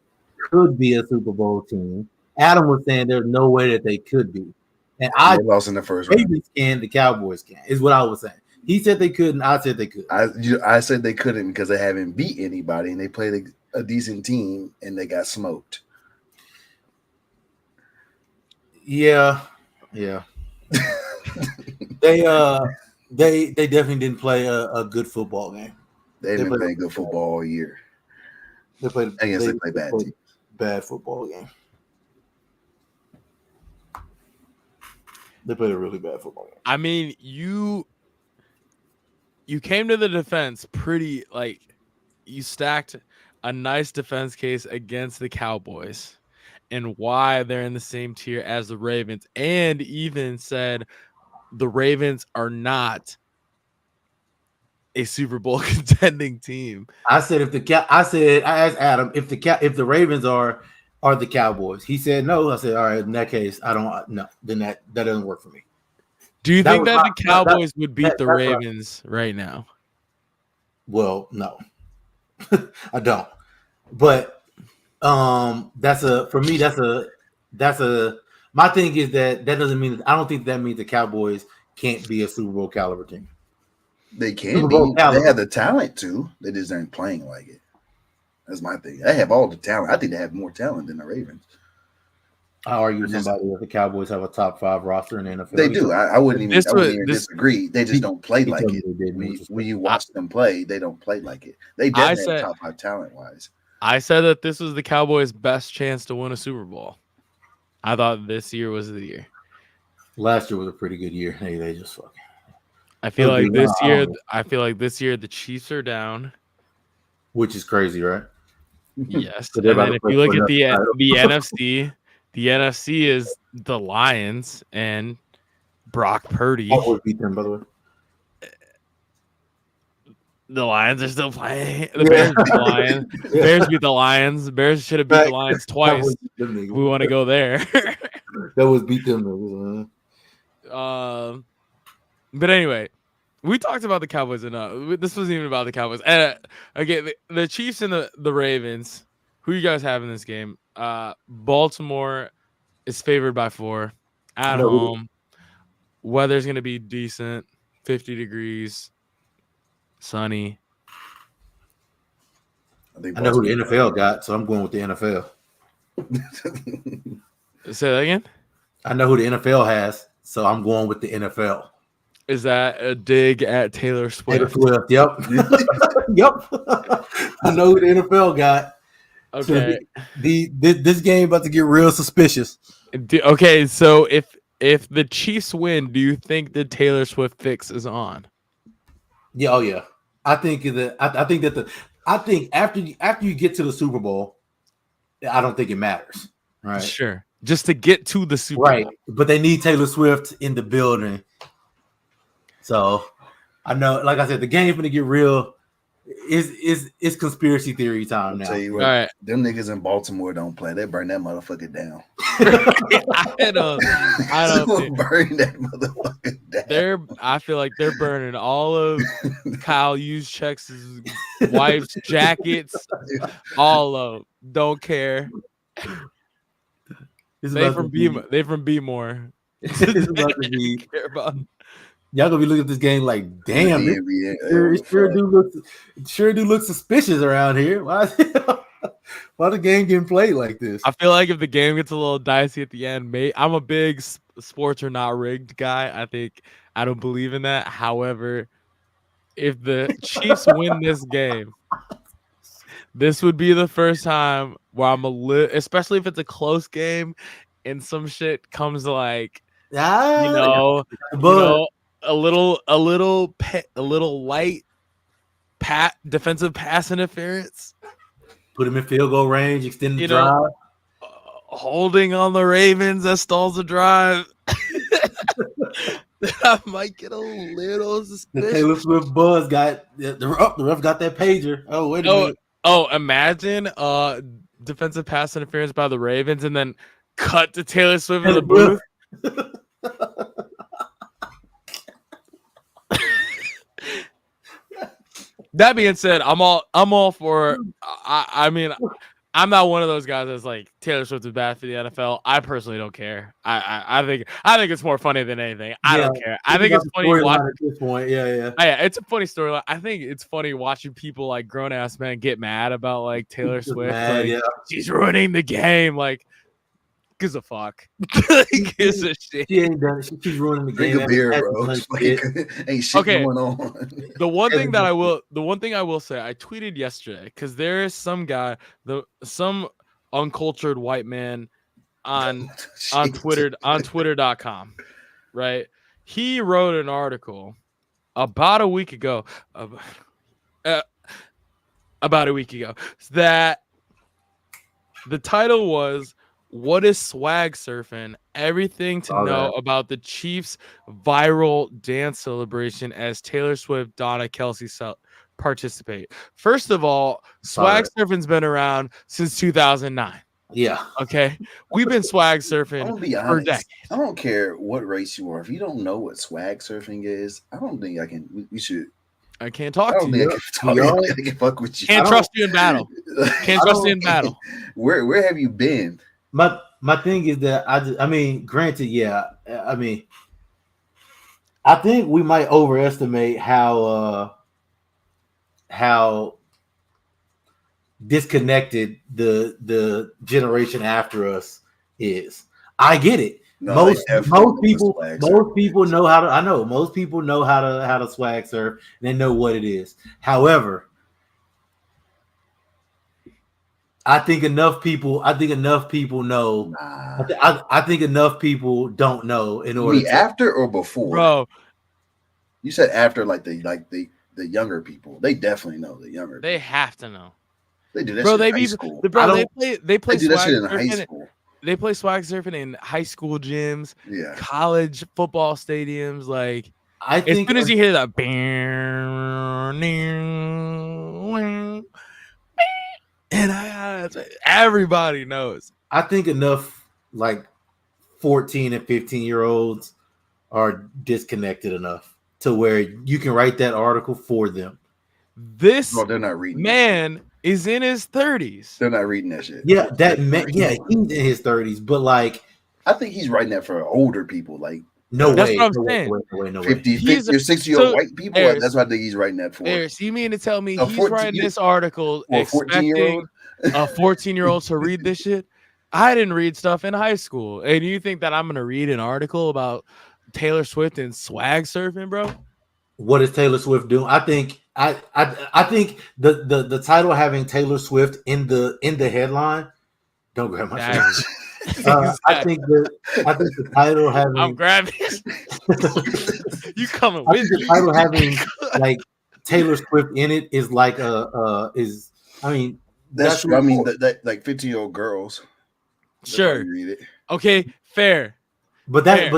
could be a Super Bowl team. Adam was saying there's no way that they could be, and I lost in the first round. Ravens can, the Cowboys can, is what I was saying. He said they couldn't. I said they could. I said they couldn't because they haven't beat anybody and they played a decent team and they got smoked. Yeah. They definitely didn't play a good football game. They didn't play good football all year. They played bad teams. Bad football game. They played a really bad football game. I mean, you came to the defense pretty, like, you stacked a nice defense case against the Cowboys and why they're in the same tier as the Ravens, and even said the Ravens are not a Super Bowl contending team. I said I asked Adam if the Ravens are the Cowboys. He said no. I said, all right, in that case, then that doesn't work for me. Do you think that the Cowboys would beat the Ravens right now? Well, no. I don't. But my thing is that doesn't mean I don't think that means the Cowboys can't be a Super Bowl caliber team. They can be. They have the talent to. They just aren't playing like it. That's my thing. They have all the talent. I think they have more talent than the Ravens. I argue with somebody that the Cowboys have a top 5 roster in the NFL. They do. I wouldn't even disagree. They just don't play like it. When you watch them play, they don't play like it. They definitely have top 5 talent-wise. I said that this was the Cowboys' best chance to win a Super Bowl. I thought this year was the year. Last year was a pretty good year. Hey, they just fucking. I feel It'll like be this wild. year. I feel like this year the Chiefs are down. Which is crazy, right? Yes, So they're and about then to if play you look for at another the title. the NFC is the Lions and Brock Purdy. Cowboys beat them, by the way. The Lions are still playing. The Yeah. Bears beat the Lions. Yeah. Bears beat the Lions. The Bears should have beat the Lions twice. Cowboys beat them If niggas. we want to go there. That was beat them niggas. But anyway, we talked about the Cowboys enough. This wasn't even about the Cowboys. And again, the Chiefs and the Ravens. Who you guys have in this game? Baltimore is favored by 4 at home. Weather's gonna be decent, 50 degrees, sunny. I know who the NFL got, so I'm going with the NFL. Say that again. I know who the NFL has, so I'm going with the NFL. Is that a dig at Taylor Swift? Taylor Swift, yep. Yep. I know who the NFL got. Okay. So this game about to get real suspicious. Okay, so if the Chiefs win, do you think the Taylor Swift fix is on? Yeah, oh yeah. I think after you get to the Super Bowl, I don't think it matters. Right. Sure. Just to get to the Super Right. Bowl. But they need Taylor Swift in the building. So I know, like I said, the game's gonna get real. It's conspiracy theory time now. Tell you what, All right. them niggas in Baltimore don't play. They burn that motherfucker down. I don't think burn that motherfucker down. I feel like they're burning all of Kyle Juszczyk's wife's jackets, all of them. Don't care. They from B-more. It's about to be. Care about. Y'all gonna be looking at this game like, damn, it sure do look suspicious around here. Why the game getting played like this? I feel like if the game gets a little dicey at the end, I'm a big sports are not rigged guy. I don't believe in that. However, if the Chiefs win this game, this would be the first time where I'm especially if it's a close game and some shit comes to like, a little light defensive pass interference. Put him in field goal range, extend the drive. Holding on the Ravens that stalls the drive. I might get a little suspicious. The Taylor Swift buzz got the ref got that pager. Oh, wait a minute. Oh, imagine defensive pass interference by the Ravens and then cut to Taylor Swift in the booth. That being said, I'm all for. I mean, I'm not one of those guys that's like Taylor Swift is bad for the NFL. I personally don't care. I think it's more funny than anything. I don't care. I think it's funny watching at this point. Yeah. Yeah, it's a funny storyline. I think it's funny watching people like grown ass men get mad about like Taylor Swift. Mad, like, she's ruining the game. Like, gives a fuck. Gives a shit. She ain't done it. She's ruining the game. Drink a beer, bro. Ain't shit going on. The one thing I will say, I tweeted yesterday because there is some guy, some uncultured white man on Twitter.com, right? He wrote an article about a week ago that the title was, "What is swag surfing? Everything to know about the Chiefs' viral dance celebration as Taylor Swift, Donna Kelsey participate." First of all, swag surfing's been around since 2009. Yeah. Okay. We've been swag surfing for decades. I don't care what race you are. If you don't know what swag surfing is, I don't think we should. I can't talk to you. I can fuck with you. Can't trust you in battle. Can't trust you in battle. Where have you been? My thing is that I mean, granted, yeah. I mean, I think we might overestimate how disconnected the generation after us is. I get it. No, most people know how to. I know most people know how to swag surf. And they know what it is. However, I think enough people know. Nah. I think enough people don't know in order. After or before, bro. You said after the younger people. They definitely know the younger. They people. have to know. They do that Bro, shit in high school. They play do that swag shit in high surfing. school. They play swag surfing in high school gyms, Yeah. college football stadiums. Like, I as think soon as you hear that, and everybody knows. I think enough like 14 and 15-year-olds are disconnected enough to where you can write that article for them. This they're not reading. Man is in his 30s. They're not reading that shit. Yeah, he's in his 30s, but like I think he's writing that for older people. Like no that's way, what I'm saying. No 50 way. or 60-year-old white people. Eris, that's what I think he's writing that for. Eris, you mean to tell me A he's 14 writing this article expecting a 14-year-old to read this shit? I didn't read stuff in high school, and you think that I'm gonna read an article about Taylor Swift and swag surfing, bro? What is Taylor Swift doing? I think the title having Taylor Swift in the headline. Don't grab my shirt. I think the title having. I'm grabbing. You coming I with think the title having like Taylor Swift in it is like is. I mean, that's true. I mean that like 15-year-old girls. Sure. Read it. Okay. Fair. But like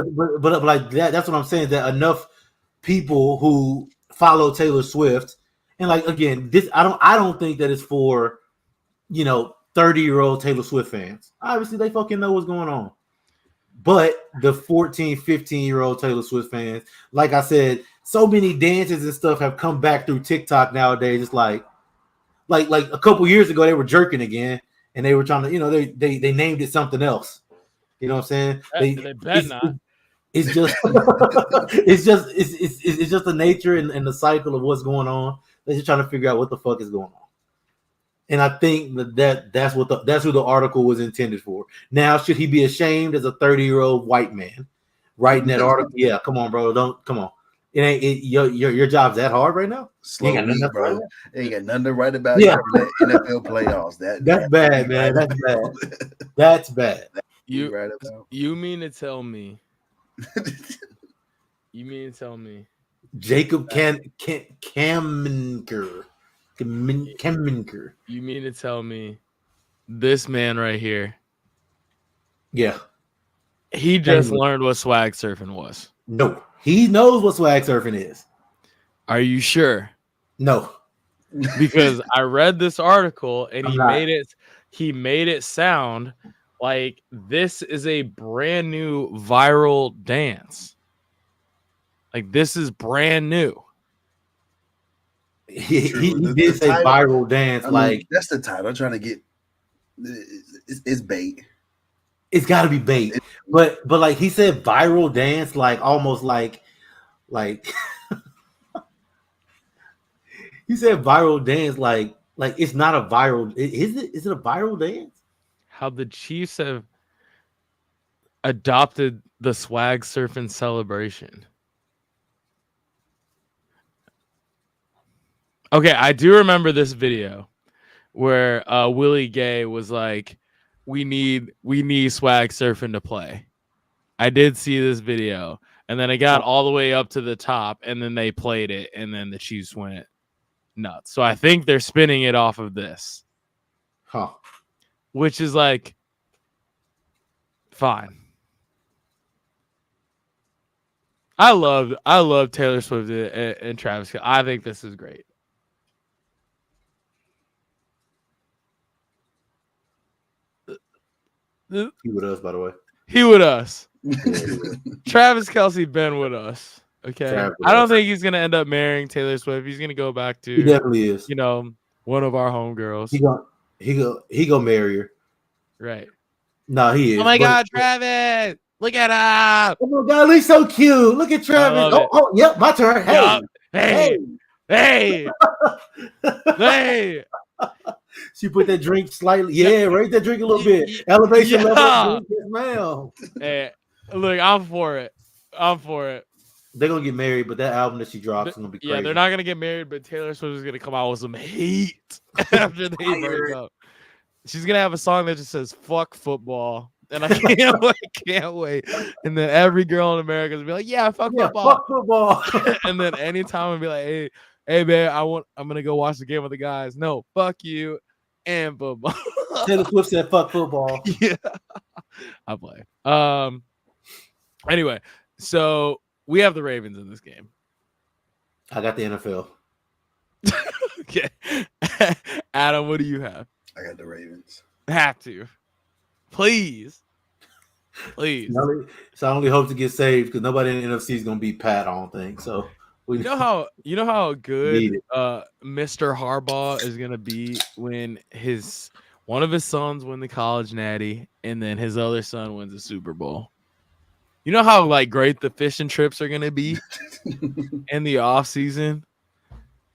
that. That's what I'm saying. That enough people who follow Taylor Swift, and like again, this I don't think that it's for 30-year-old Taylor Swift fans. Obviously, they fucking know what's going on. But the 14, 15-year-old Taylor Swift fans, like I said, so many dances and stuff have come back through TikTok nowadays. It's like a couple years ago, they were jerking again, and they were trying to, they named it something else. You know what I'm saying? They bet not. It's just it's just the nature and the cycle of what's going on. They're just trying to figure out what the fuck is going on. And I think that's who the article was intended for. Now, should he be ashamed as a 30-year-old white man writing that article? Yeah, come on, bro. Come on. It ain't your job's that hard right now. Slow week, bro. Ain't got nothing to write about. Yeah. NFL playoffs. That's bad, man. That's bad. That's bad. You mean to tell me? You mean to tell me? Jacob Kamenker. You mean to tell me this man right here? Yeah. He just learned what swag surfing was. No. He knows what swag surfing is. Are you sure? No. Because I read this article and he made it sound like this is a brand new viral dance. Like this is brand new. He did say viral dance. That's the title. I'm trying to get. It's bait. It's got to be bait. But like he said, viral dance, like almost like he said viral dance, like it's not a viral. Is it? Is it a viral dance? How the Chiefs have adopted the swag surfing celebration. Okay, I do remember this video where Willie Gay was like, "We need swag surfing to play." I did see this video, and then it got all the way up to the top, and then they played it, and then the Chiefs went nuts. So I think they're spinning it off of this, which is like fine. I love Taylor Swift and Travis Kelce. I think this is great. He with us, by the way. He with us. Travis Kelce been with us. Okay. I don't think he's gonna end up marrying Taylor Swift. He's gonna go back to. He definitely is. One of our homegirls. He go marry her. Right. No, he is. Oh my God, Travis! Look at him. Oh my God, he's so cute. Look at Travis. Yep, my turn. Hey, hey. She put that drink slightly. Yeah, raise that drink a little bit. Elevation level. Yes, ma'am. Hey, look, I'm for it. They're gonna get married, but that album that she drops is gonna be crazy. Yeah, they're not gonna get married, but Taylor Swift is gonna come out with some heat after they break up. She's gonna have a song that just says "fuck football," And I can't wait. And then every girl in America is be like, yeah, fuck football. Fuck football. And then anytime I'd be like, hey, babe, I'm gonna go watch the game with the guys. No, fuck you and football. Taylor Swift said fuck football. Yeah, I play. Anyway, so we have the Ravens in this game. I got the NFL. Okay, Adam, what do you have? I got the Ravens. Have to, please. So I only hope to get saved because nobody in the NFC is gonna beat Pat. I don't think so. You know how good Mr. Harbaugh is gonna be when one of his sons win the college natty and then his other son wins the Super Bowl. You know how like great the fishing trips are gonna be in the off season.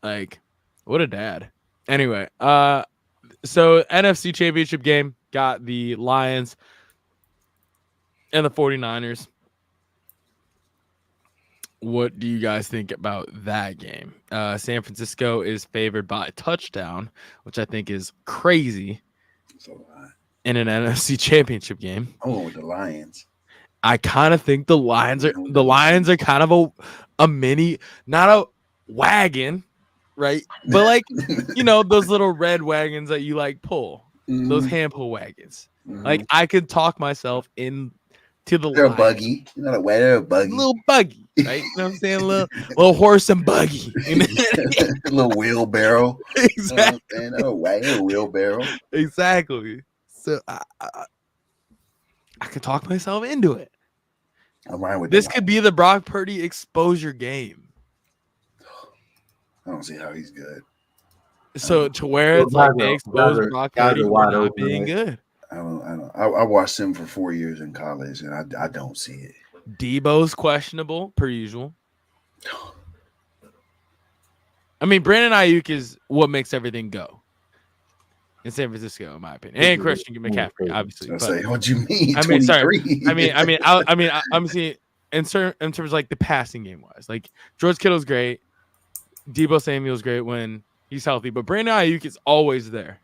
Like, what a dad. Anyway, so NFC Championship game got the Lions and the 49ers. What do you guys think about that game? San Francisco is favored by a touchdown, which I think is crazy in an NFC Championship game. I'm going with the Lions. I kind of think the Lions are kind of a mini, not a wagon, right? But like, those little red wagons that you like pull, those hand pull wagons. Like I could talk myself into the They're Lions. a buggy. You're not a way, they're a buggy. Little buggy, right? You know what I'm saying? Little horse and buggy. Little wheelbarrow. Exactly. You know what I'm saying? A wheelbarrow. Exactly. So I could talk myself into it. I'm right with this. Could be the Brock Purdy exposure game. I don't see how he's good. So to where it's like they expose Brock Purdy for not being good. I don't. I watched him for 4 years in college, and I don't see it. Debo's questionable per usual. I mean, Brandon Ayuk is what makes everything go in San Francisco, in my opinion, and Christian McCaffrey, obviously. I say, what do you mean? I mean, sorry. I'm seeing in terms of like the passing game wise, like George Kittle's great, Debo Samuel's great when he's healthy, but Brandon Ayuk is always there.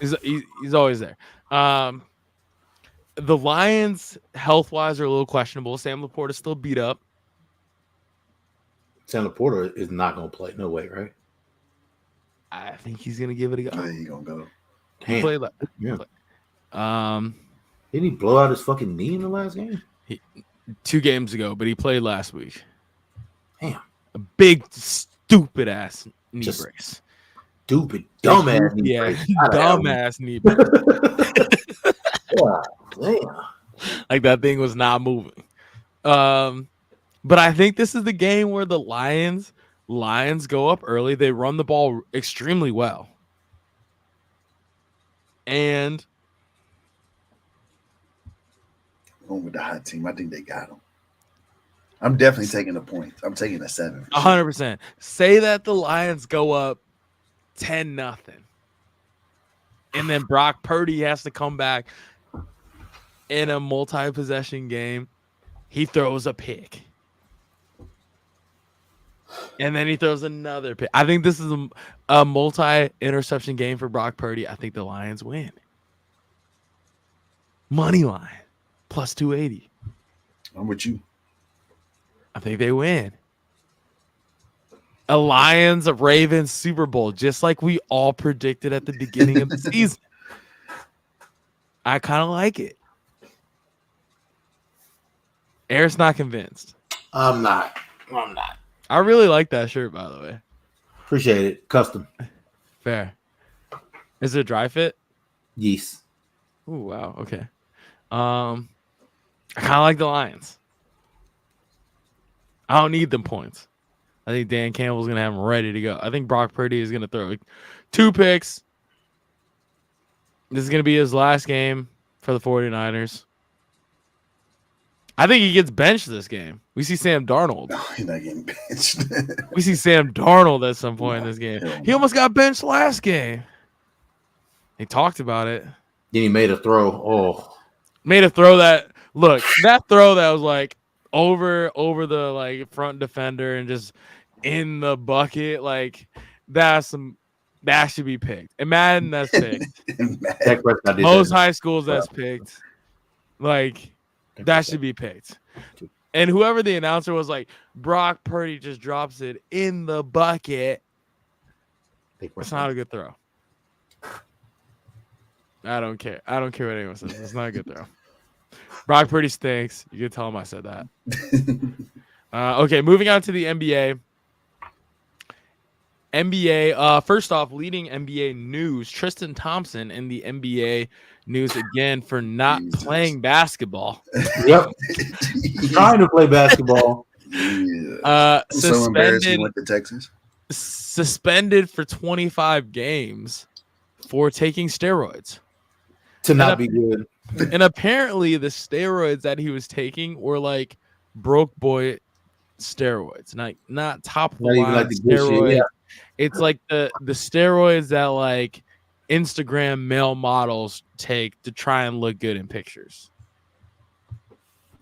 He's always there. The Lions, health wise, are a little questionable. Sam Laporta is still beat up. Sam Laporta is not going to play. No way, right? I think he's going to give it a go. I think he's going to go. He played didn't he blow out his fucking knee in the last game? 2 games ago, but he played last week. Damn. A big, stupid ass knee brace. Stupid, dumbass knee brace. Dumbass knee brace. God, damn. Like that thing was not moving. But I think this is the game where the Lions go up early. They run the ball extremely well. And going with the hot team. I think they got them. I'm definitely taking the points. I'm taking a 7. 100%. Say that the Lions go up 10-0. And then Brock Purdy has to come back in a multi-possession game. He throws a pick. And then he throws another pick. I think this is a multi-interception game for Brock Purdy. I think the Lions win. Money line. Plus 280. I'm with you. I think they win. A Lions-Ravens Super Bowl, just like we all predicted at the beginning of the season. I kind of like it. Eric's not convinced. I'm not. I really like that shirt, by the way. Appreciate it. Custom. Fair. Is it a dry fit? Yes. Ooh, wow. Okay. I kind of like the Lions. I don't need them points. I think Dan Campbell's going to have them ready to go. I think Brock Purdy is going to throw 2 picks. This is going to be his last game for the 49ers. I think he gets benched this game. We see Sam Darnold. No, he's not getting benched. We see Sam Darnold at some point in this game. He almost got benched last game. He talked about it. Then he made a throw. Oh. Made a throw that throw that was like over the like front defender and just in the bucket. Like that's some That should be picked. And Madden, that's picked. Dak Prescott did Most that. high schools, that's picked. Like, that should be picked. And whoever the announcer was like, Brock Purdy just drops it in the bucket. It's not a good throw. I don't care. I don't care what anyone says. It's not a good throw. Brock Purdy stinks. You can tell him I said that. Okay, moving on to the NBA. First off, leading NBA news, Tristan Thompson in the NBA news again for not playing basketball. Yep. Trying to play basketball. Yeah. So embarrassed he went to Texas. Suspended for 25 games for taking steroids. To not be good. And apparently the steroids that he was taking were like broke boy steroids, not top of the line like steroids. Yeah. It's like the steroids that like Instagram male models take to try and look good in pictures.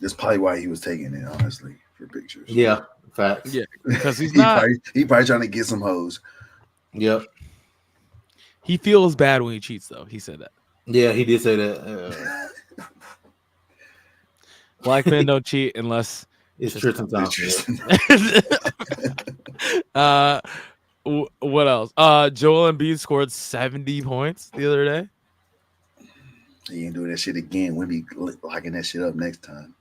That's probably why he was taking it, honestly, for pictures. Yeah, facts. Yeah, because he's not. He probably trying to get some hoes. Yep. He feels bad when he cheats, though. He said that. Yeah, he did say that. Black men don't cheat unless it's Tristan Thompson. What else? Joel Embiid scored 70 points the other day. He ain't doing that shit again. We'll be locking that shit up next time.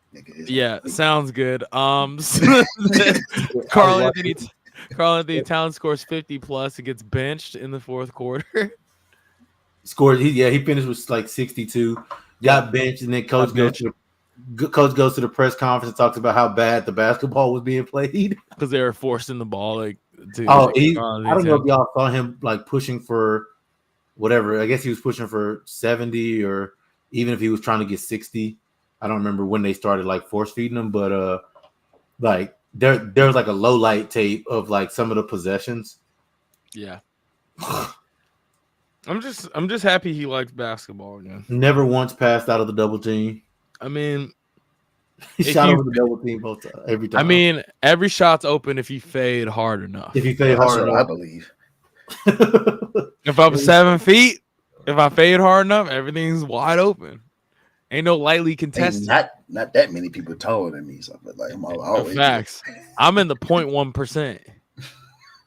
Yeah, sounds good. Carl Anthony Towns scores 50 plus and gets benched in the fourth quarter. He finished with like 62. Got benched, and then coach goes to the press conference and talks about how bad the basketball was being played because they were forcing the ball. I don't know if y'all saw him like pushing for whatever. I guess he was pushing for 70, or even if he was trying to get 60. I don't remember when they started like force feeding him, but like there was like a low light tape of like some of the possessions. Yeah. I'm just happy he likes basketball again. Never once passed out of the double team. I mean, he shot over the double team both times, every time. I mean, every shot's open if you fade hard enough. If you fade hard enough, I believe. If I'm 7 feet, if I fade hard enough, everything's wide open. Ain't no lightly contested. Not that many people taller than me, so but like I'm always facts. I'm in the 0.1%.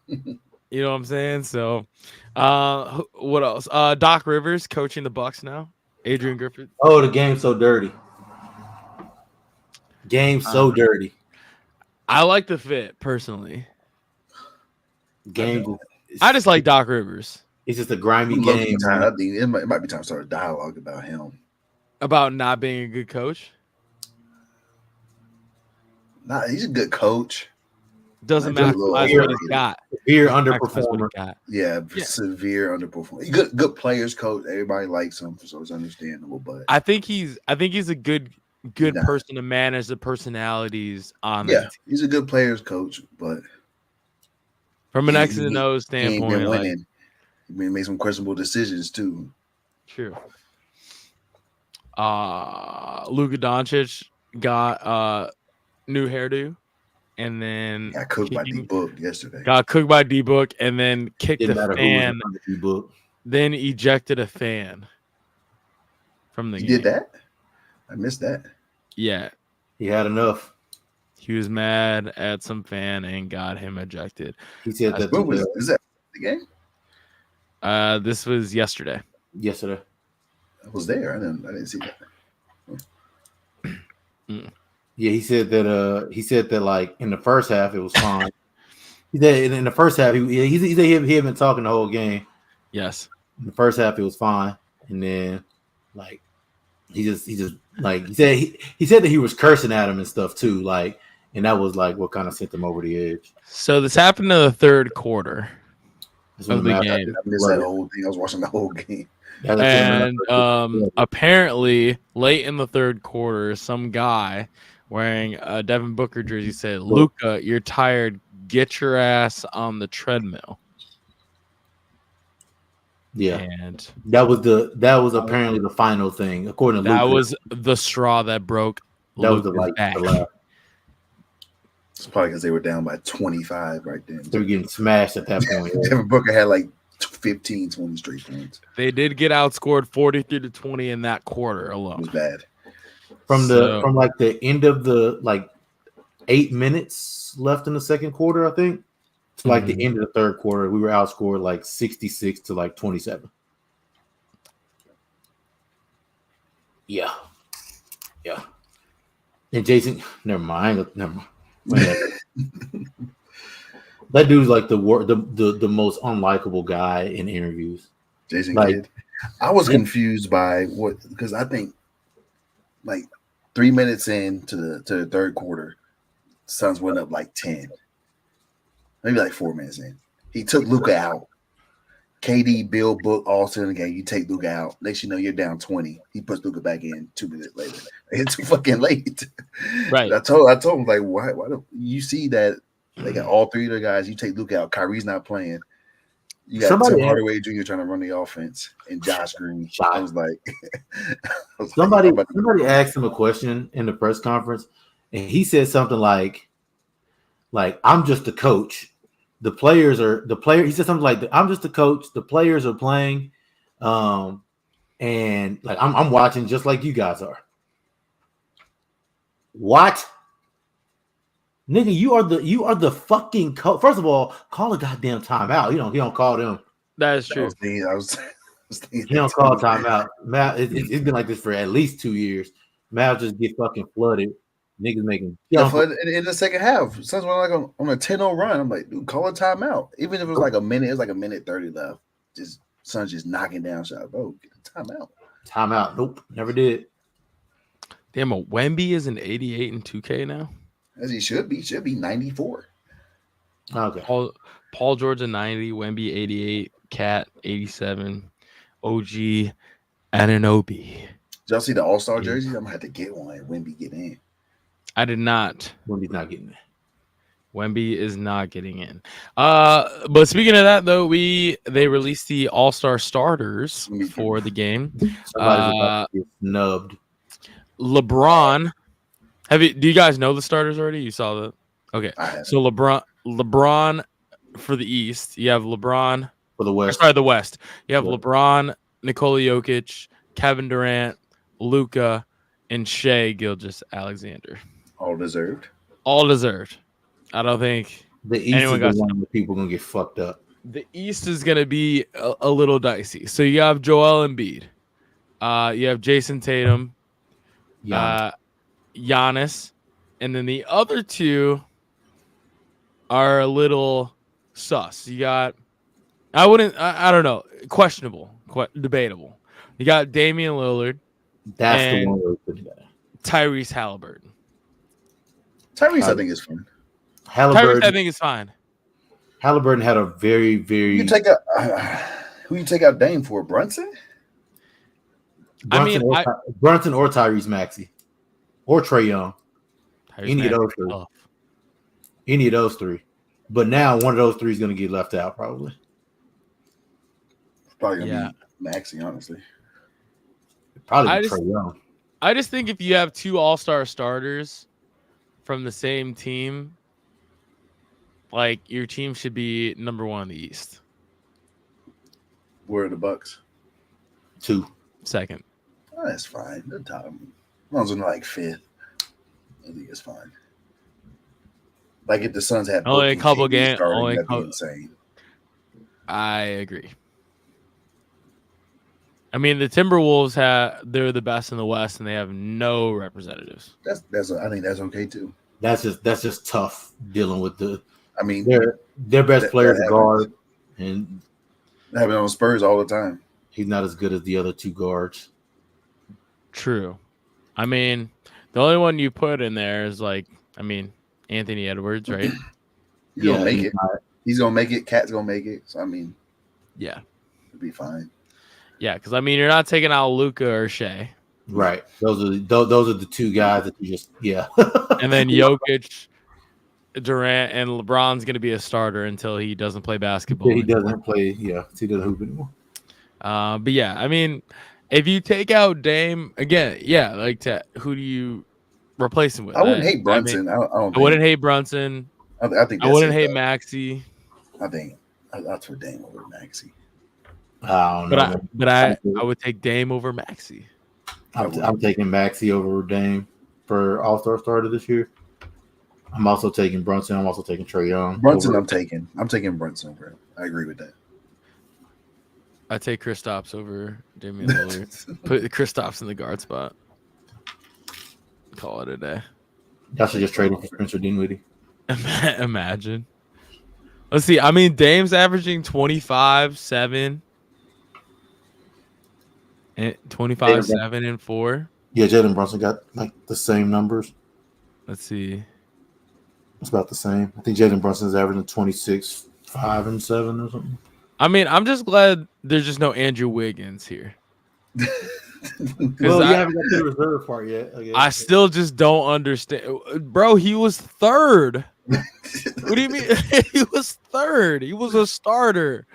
You know what I'm saying? So, what else? Doc Rivers coaching the Bucks now. Adrian Griffith. Oh, the game's so dirty. So dirty. I like the fit personally. I just like Doc Rivers. It's just a grimy game. I think it might be time to start a dialogue about him. About not being a good coach? Nah, he's a good coach. Doesn't matter what he's got. Severe underperformer. Yeah, severe underperformer. Good players coach. Everybody likes him, so it's understandable. But I think he's a good person to manage the personalities on. Yeah, he's a good players coach, but from an X and O standpoint, he been winning. He made some questionable decisions too. True. Luka Doncic got new hairdo, and then got cooked by D-Book yesterday. Got cooked by D-Book, and then kicked a fan. Then ejected a fan from the game. He did that? I missed that. Yeah, he had enough. He was mad at some fan and got him ejected. He said that. Is that the game? This was yesterday. I was there. I didn't see that. Yeah, he said that like in the first half it was fine. He said in the first half he had been talking the whole game. Yes. In the first half it was fine, and then like he just like he said that he was cursing at him and stuff too, like, and that was like what kind of sent him over the edge. So this happened in the third quarter of the game. I missed that whole thing. I was watching the whole game. And apparently, late in the third quarter, some guy wearing a Devin Booker jersey said, "Luka, you're tired. Get your ass on the treadmill." Yeah, and that was apparently the final thing, according to Luka. That was the straw that broke. That was the back. It's probably because they were down by 25 right then. They were getting smashed at that point. Devin Booker had like 15, 20 straight points. They did get outscored 43-20 in that quarter It alone. was bad. From like the end of the like 8 minutes left in the second quarter, I think, to like the end of the third quarter, we were outscored like 66 to like 27. Yeah. And Jason, never mind. That dude's like the most unlikable guy in interviews. Jason Kidd. I was confused by because I think like 3 minutes into the third quarter, Suns went up like 10, maybe like 4 minutes in. He took Luka out. KD, Bill, Book, all still in the game. You take Luka out. Next you know, you're down 20. He puts Luka back in 2 minutes later. It's too fucking late. Right. I told him, like, why don't you see that they got all three of the guys? You take Luka out. Kyrie's not playing. You got Tim Hardaway Jr. trying to run the offense and Josh Green. I was like, somebody asked him a question in the press conference, and he said something like I'm just a coach. The players. He said something like, I'm just a coach. The players are playing, and like I'm watching just like you guys are. What? Nigga, you are the fucking coach. First of all, call a goddamn timeout. You don't call them. That is true. He don't call timeout. Matt, it's been like this for at least 2 years. Matt just get fucking flooded. Niggas making in the second half. Suns were like on a 10-0 run. I'm like, dude, call a timeout. Even if it was like a minute, it was like a minute 30 left. Just Suns just knocking down shots. Bro, get a timeout. Timeout. Nope, never did. Damn, Wemby is an 88 in 2K now. As he should be. Should be 94. Okay. Paul George a 90, Wemby 88, Cat 87, OG Anunoby. Did y'all see the All-Star jerseys? I'm gonna have to get one and Wemby get in. I did not. Wemby's not getting in. Wemby is not getting in. But speaking of that, though, they released the All-Star starters for the game. Somebody's about to get snubbed. LeBron. Do you guys know the starters already? You saw the okay. So LeBron for the East. You have LeBron for the West. Sorry, the West. You have LeBron, Nikola Jokic, Kevin Durant, Luka, and Shai Gilgeous-Alexander. All deserved. I don't think the East is the one where people gonna get fucked up. The East is gonna be a little dicey. So you have Joel Embiid. You have Jason Tatum. Giannis, and then the other two are a little sus. You got, I don't know, questionable, debatable. You got Damian Lillard. That's the one we're putting down. Tyrese Halliburton. Tyrese, I think is fine. Tyrese, I think is fine. Halliburton had a very, very. Who you take out Dame for? Brunson? Brunson or Tyrese Maxey. Or Trae Young. Any of those three. But now one of those three is going to get left out, probably. Probably going to be Maxey, honestly. Probably Trae Young. I just think if you have two all-star starters from the same team, like your team should be number one in the East. Where are the Bucks? 2. Second. Oh, that's fine. They're top. As long as they're like 5th, I think it's fine. Like if the Suns had only a couple games, that'd be insane. I agree. I mean, the Timberwolves they're the best in the West, and they have no representatives. I think that's okay too. That's just tough dealing with the. I mean, their best player is guard, and that happens on Spurs all the time. He's not as good as the other two guards. True. I mean, the only one you put in there is Anthony Edwards, right? He's gonna make it. He's gonna make it. Cat's gonna make it. So I mean, yeah, it'll be fine. Yeah, because I mean, you're not taking out Luka or Shai, right? Those are the two guys that you just and then Jokic, Durant, and LeBron's gonna be a starter until he doesn't play basketball. He doesn't play. Yeah, he doesn't hoop anymore. But yeah, I mean, if you take out Dame again, who do you replace him with? I wouldn't hate Brunson. I wouldn't hate Brunson. I think I wouldn't hate Maxey. I think that's for Dame over Maxey. I don't know. Man. But I would take Dame over Maxey. I'm taking Maxey over Dame for All-Star starter this year. I'm also taking Brunson. I'm also taking Trae Young. Brunson, I'm taking Brunson, bro. I agree with that. I take Kristaps over Damian Lillard. Put Kristaps in the guard spot. Call it a day. Y'all should just trade him for Spencer Dinwiddie. Imagine. Let's see. I mean, Dame's averaging 25, 7, and 25, 7, and 4. Yeah, Jalen Brunson got like the same numbers. Let's see. It's about the same. I think Jalen Brunson's averaging 26, 5, and 7 or something. I mean, I'm just glad there's just no Andrew Wiggins here. Well, you haven't got to the reserve part yet. I still just don't understand. Bro, he was third. What do you mean? He was third. He was a starter.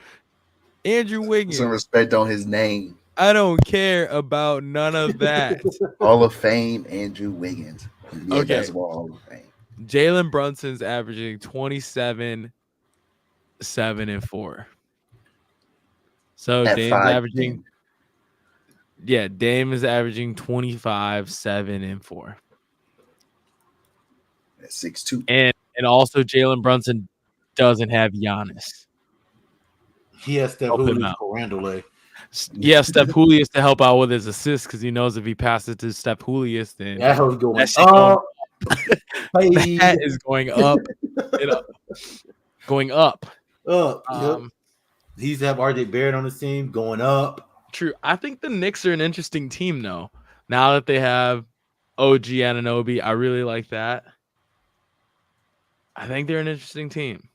Andrew Wiggins. Some respect on his name. I don't care about none of that. Hall of Fame, Andrew Wiggins. Yeah, Okay. Basketball Hall of Fame. Jalen Brunson's averaging 27, 7, and 4. So At Dame's 5'10". averaging. Yeah, Dame is averaging 25, 7, and 4. At 6'2". And also Jalen Brunson doesn't have Giannis. He has Steph Julius. Yeah, Steph Julius to help out with his assists because he knows if he passes to Steph Julius, then that was going up. That is going up. Going up. Yep. He used to have RJ Barrett on his team going up. True. I think the Knicks are an interesting team, though. Now that they have OG Anunoby, I really like that. I think they're an interesting team.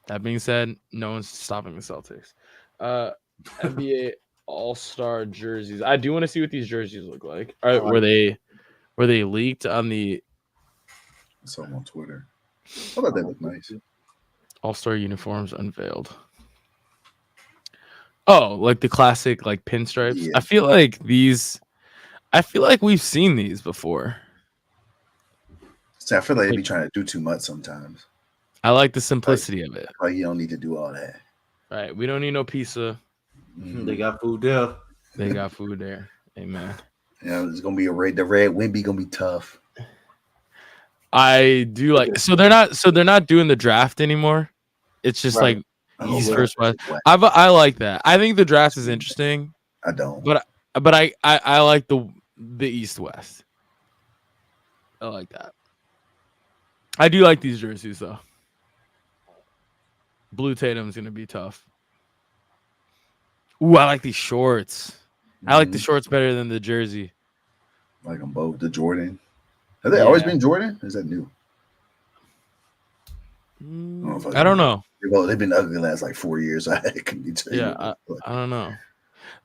That being said, no one's stopping the Celtics. NBA All-Star jerseys. I do want to see what these jerseys look like. All right, were they leaked on the? I saw them on Twitter. I thought they looked nice. All-Star uniforms unveiled. Oh, like the classic like pinstripes. Yeah. I feel like we've seen these before. So I feel like they be trying to do too much sometimes. I like the simplicity of it. Like you don't need to do all that. Right. We don't need no pizza. They got food there. They got food there. Amen. Yeah, it's gonna be the red Wemby gonna be tough. I do like so they're not doing the draft anymore. It's just like East versus West. I like that. I think the draft is interesting. I don't. But I like the East West. I like that. I do like these jerseys though. Blue Tatum's gonna be tough. Ooh, I like these shorts. I like the shorts better than the jersey. Like them both. The Jordan. Have they always been Jordan? Or is that new? I don't know. They've been ugly the last like 4 years. I couldn't tell you. I don't know.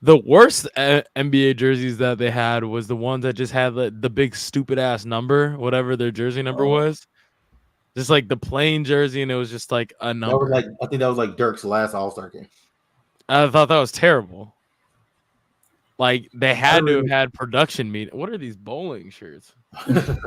The worst NBA jerseys that they had was the ones that just had the big stupid ass number, whatever their jersey number was. Just like the plain jersey, and it was just like a number. I think that was like Dirk's last All-Star game. I thought that was terrible. Like they had to have had production meet. What are these bowling shirts? Those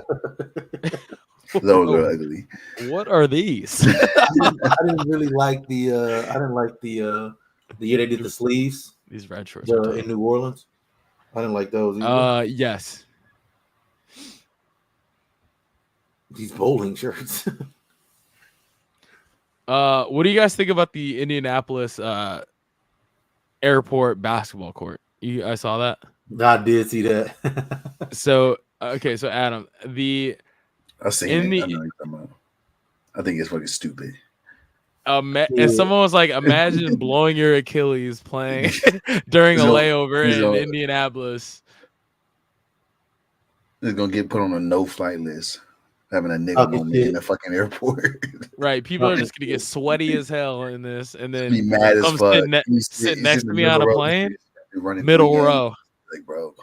are ugly. What are these? I didn't really like the year they did the sleeves. These red shorts in New Orleans. I didn't like those either. Yes. These bowling shirts. What do you guys think about the Indianapolis airport basketball court? I saw that. I did see that. So Adam, I've seen it. I know you're talking about. I think it's fucking stupid. And someone was like, imagine blowing your Achilles playing during a layover in Indianapolis. It's gonna get put on a no-flight list. Having a nigga on me in the fucking airport. Right. People are just gonna get sweaty as hell in this, and then be mad as fuck. Sit next to me on a plane. Running middle row. Like, bro.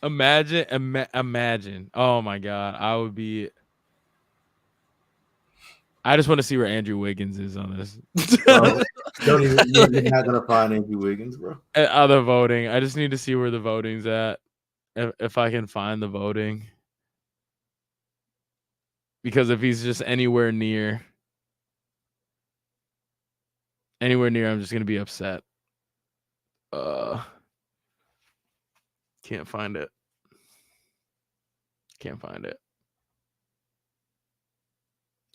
Imagine. Oh my God. I just want to see where Andrew Wiggins is on this. You're not gonna find Andrew Wiggins, bro. Other voting. I just need to see where the voting's at. If I can find the voting. Because if he's just anywhere near. anywhere near, I'm just gonna be upset. Can't find it. Can't find it.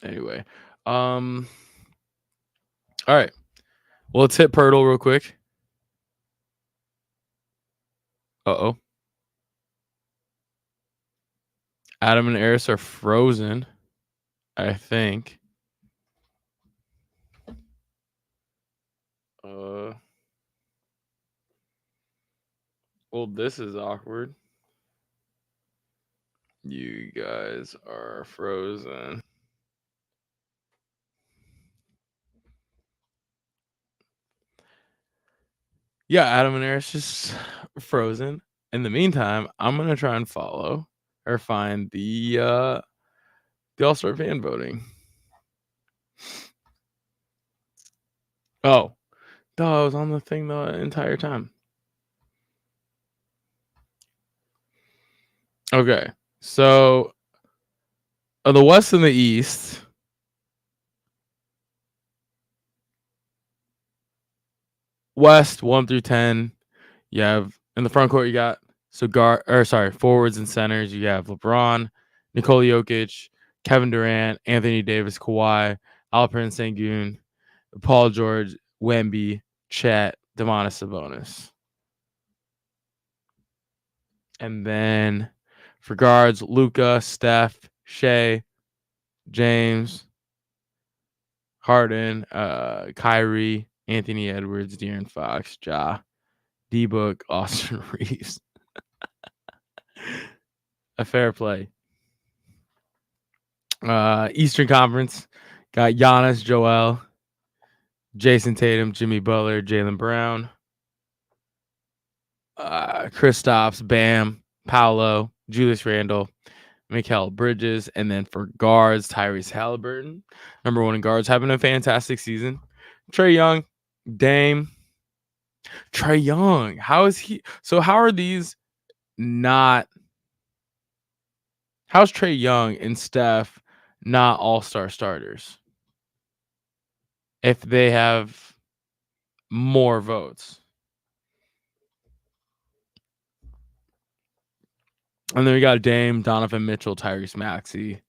Anyway, all right. Well, let's hit Pirtle real quick. Uh-oh. Adam and Eris are frozen, I think. Well, this is awkward. You guys are frozen. Yeah, Adam and Eris just frozen. In the meantime, I'm gonna try and follow or find the All-Star fan voting. Oh, I was on the thing the entire time. Okay, so the West and the East. West 1 through 10. You have in the front court. You got forwards and centers. You have LeBron, Nikola Jokic, Kevin Durant, Anthony Davis, Kawhi, Alperen Sengun, Paul George, Wemby, Chet, Domantas Sabonis. And then for guards, Luka, Steph, Shea, James, Harden, Kyrie, Anthony Edwards, De'Aaron Fox, Ja, D-Book, Austin Reeves. A fair play. Eastern Conference got Giannis, Joel, Jason Tatum, Jimmy Butler, Jaylen Brown, Kristaps, Bam, Paolo, Julius Randle, Mikal Bridges, and then for guards, Tyrese Halliburton, number 1 in guards, having a fantastic season. Trae Young, Dame, Trae Young. How is he? So how are these not? How's Trae Young and Steph not all-star starters if they have more votes? And then we got Dame, Donovan Mitchell, Tyrese Maxey,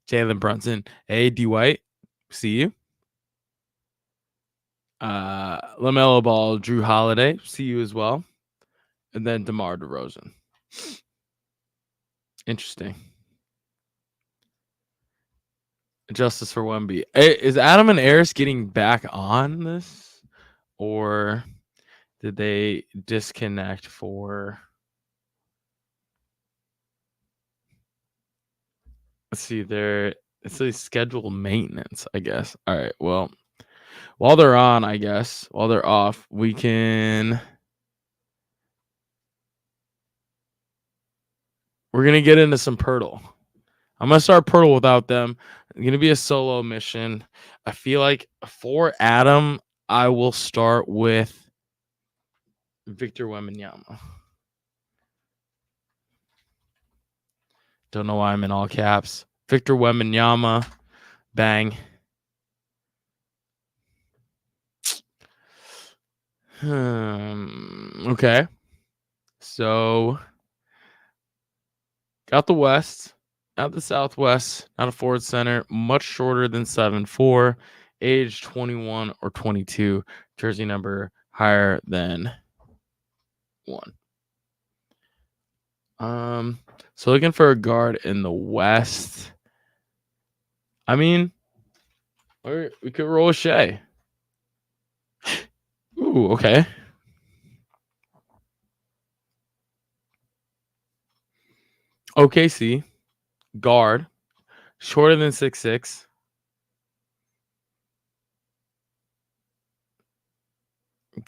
Jalen Brunson. Hey, D White, see you. LaMelo Ball, Drew Holiday, see you as well. And then DeMar DeRozan. Interesting. Justice for Wemby. Hey, is Adam and Eris getting back on this? Or did they disconnect for... Let's see, it's a scheduled maintenance, I guess. All right, well, while they're on, I guess, while they're off, we're going to get into some Pirtle. I'm going to start Pirtle without them. It's going to be a solo mission. I feel like for Adam, I will start with Victor Wembanyama. Don't know why I'm in all caps. Victor Wembanyama. Bang. Okay. So, got the West, got the Southwest, not a forward center, much shorter than 7'4", age 21 or 22, jersey number higher than 1. So looking for a guard in the West. I mean, we could roll Shea. Ooh, okay. OKC, guard, shorter than 6'6".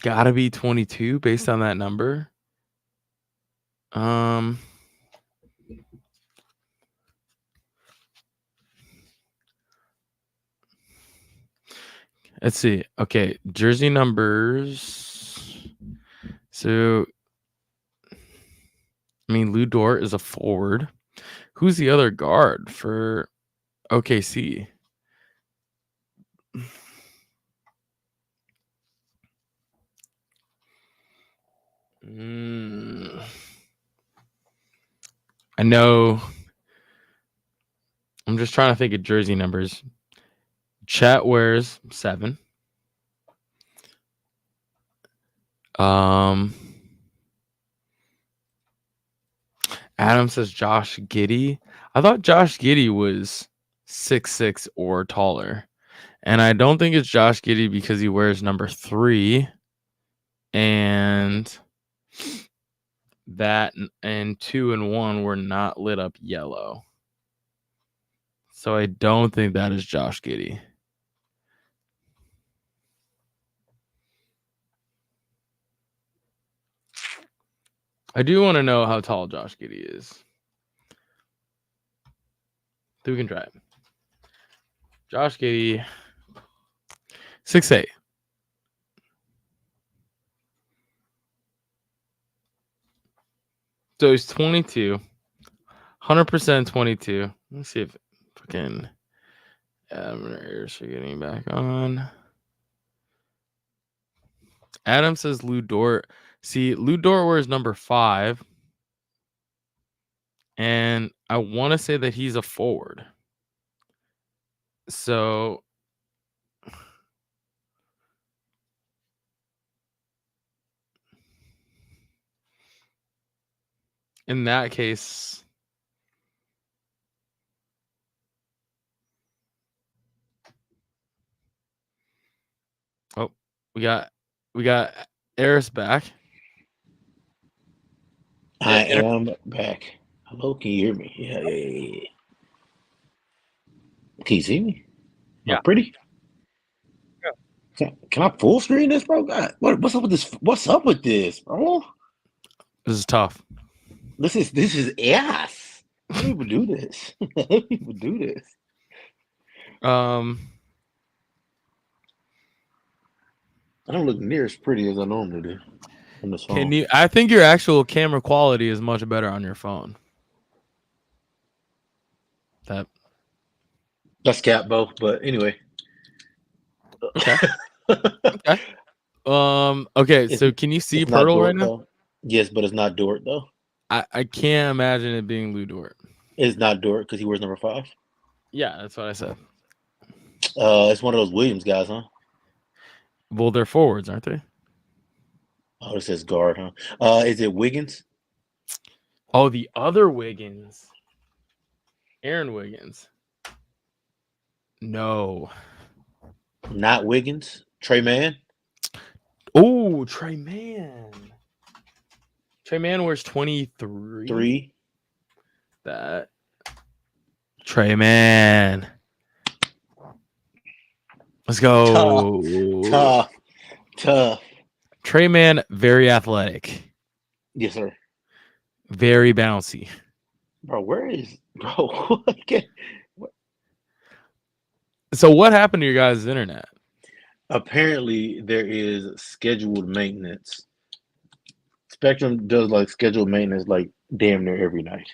Gotta be 22 based on that number. Let's see. Okay, jersey numbers. So, I mean, Lou Dort is a forward. Who's the other guard for OKC? I know. I'm just trying to think of jersey numbers. Chet wears 7. Adam says Josh Giddey. I thought Josh Giddey was 6'6" or taller. And I don't think it's Josh Giddey because he wears number 3. And that and 2 and 1 were not lit up yellow. So I don't think that is Josh Giddey. I do want to know how tall Josh Giddey is. So we can try it. Josh Giddey, 6'8". So he's 22. 100% 22. Let's see if fucking Adam and Ayers are getting back on. Adam says Lou Dort. See, Lou Dort wears number 5. And I want to say that he's a forward. So in that case, oh, we got Eris back. I am back. Hello, can you hear me? Yeah. Can you see me? Yeah. Pretty? Can I full screen this, bro? God, what's up with this? What's up with this, bro? This is tough. This is ass. How do people do this? How do people do this? I don't look near as pretty as I normally do on this phone. Can you? I think your actual camera quality is much better on your phone. That's cap, Bo. But anyway. Okay. Okay. Okay. So can you see Pirtle right now? Though. Yes, but it's not Dort though. I can't imagine it being Lou Dort. It's not Dort because he wears number 5. Yeah, that's what I said. It's one of those Williams guys, huh? Well, they're forwards, aren't they? Oh, it says guard, huh? Is it Wiggins? Oh, the other Wiggins. Aaron Wiggins. No. Not Wiggins. Trey Mann. Oh, Trey Mann. Trey Mann wears 23. 3. That. Trey Mann. Let's go. Tough. Trey Mann, very athletic. Yes, sir. Very bouncy. Bro, where is bro? So what happened to your guys' internet? Apparently, there is scheduled maintenance. Spectrum does like scheduled maintenance like damn near every night.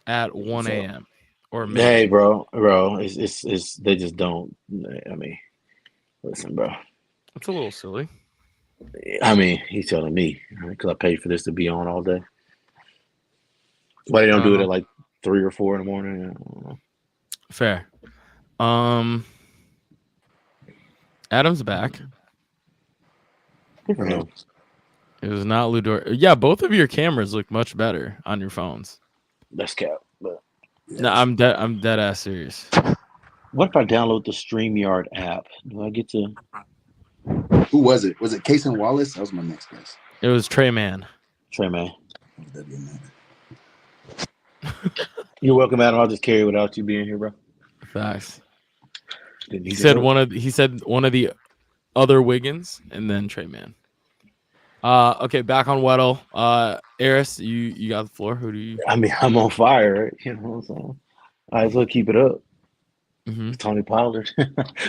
At 1 a.m. or midnight. Hey, bro, it's they just don't. I mean, listen, bro. It's a little silly. I mean, he's telling me because I paid for this to be on all day. Why they don't do it at like 3 or 4 in the morning? I don't know. Fair. Adam's back. Good for him. It was not Lou Dort. Yeah, both of your cameras look much better on your phones. That's cap. But No, I'm dead ass serious. what if I download the StreamYard app? Do I get to? Who was it? Was it Casey Wallace? That was my next guess. It was Trey Mann. Trey Mann. You're welcome, Adam. I'll just carry it without you being here, bro. Facts. Didn't He need said help. he said one of the other Wiggins and then Trey Mann. Okay, back on Weddle. Eris, you got the floor. Who do you? I mean, I'm on fire, right? You know what I'm saying? I as well keep it up. Mm-hmm. Tony Pollard.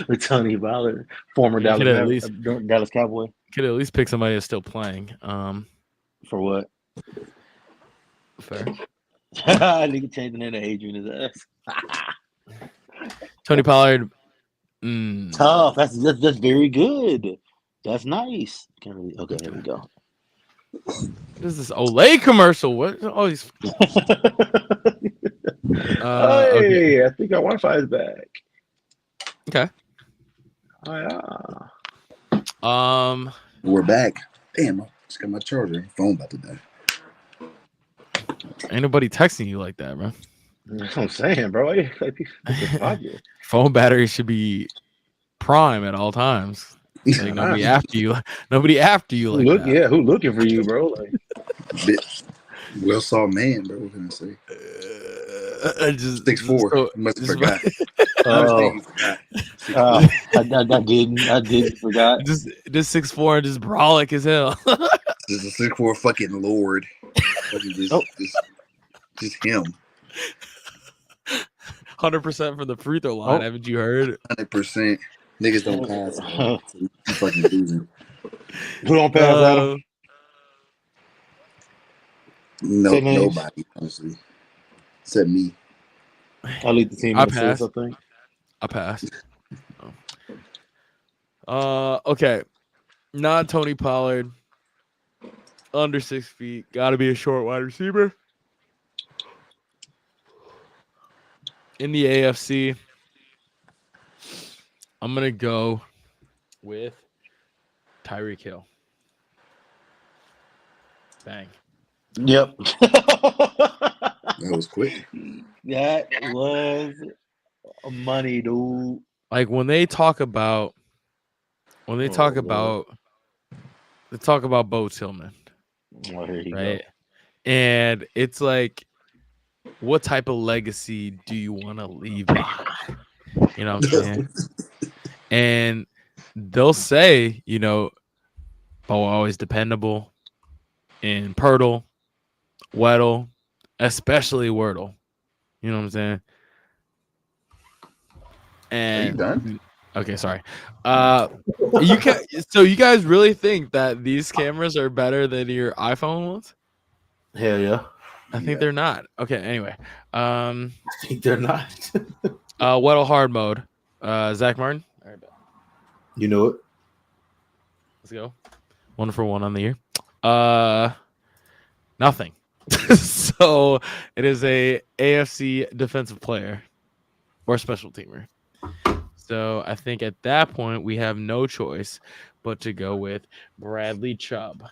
With Tony Pollard, former You could Dallas Cowboy. Could at least pick somebody that's still playing. For what? Fair. Nigga changing into Adrian his ass. Tony Pollard. Tough. That's very good. That's nice. Can't really. Okay, here we go. What is this Olay commercial? What? Oh, these. Okay. Hey, I think our Wi-Fi is back. Okay. Oh, yeah. We're back. Damn, I just got my charger. Phone about to die. Ain't nobody texting you like that, bro. That's what I'm saying, bro. Like, it's popular. Phone battery should be prime at all times. Like nobody after you. Nobody after you like that. Yeah, who looking for you, bro? Like, Well saw man, bro. What can I say? Just 6'4". so- You must have just- forgot. I did forgot. just 6'4" and just brolic as hell. This is a 6'4" fucking lord. Just him. 100% from the free throw line. Haven't you heard? 100%. Niggas don't pass. So you fucking losing. Who don't pass Adam? No, Say names. nobody, honestly. Except me. I lead the team. I in assists, passed. I think. I passed. Okay. Not Tony Pollard. Under 6 feet. Got to be a short wide receiver. In the AFC, I'm going to go with Tyreek Hill. Bang. Yep. That was quick. That was money, dude. Like when they talk about they talk about Bo Tillman, Oh, here you right? And it's like, what type of legacy do you want to leave behind? You know what I'm saying? And they'll say, Bo always dependable, and Pirtle, Weddle, especially Wordle. You know what I'm saying? And Are you done? Okay, sorry. You can. So you guys really think that these cameras are better than your iPhone ones? Hell yeah. I think they're not. Okay. Anyway, I think they're not. Weddle hard mode. Zach Martin. All right, bet. You know it. Let's go. 1 for 1 on the year. Nothing. So it is a AFC defensive player or special teamer. So I think at that point we have no choice but to go with Bradley Chubb.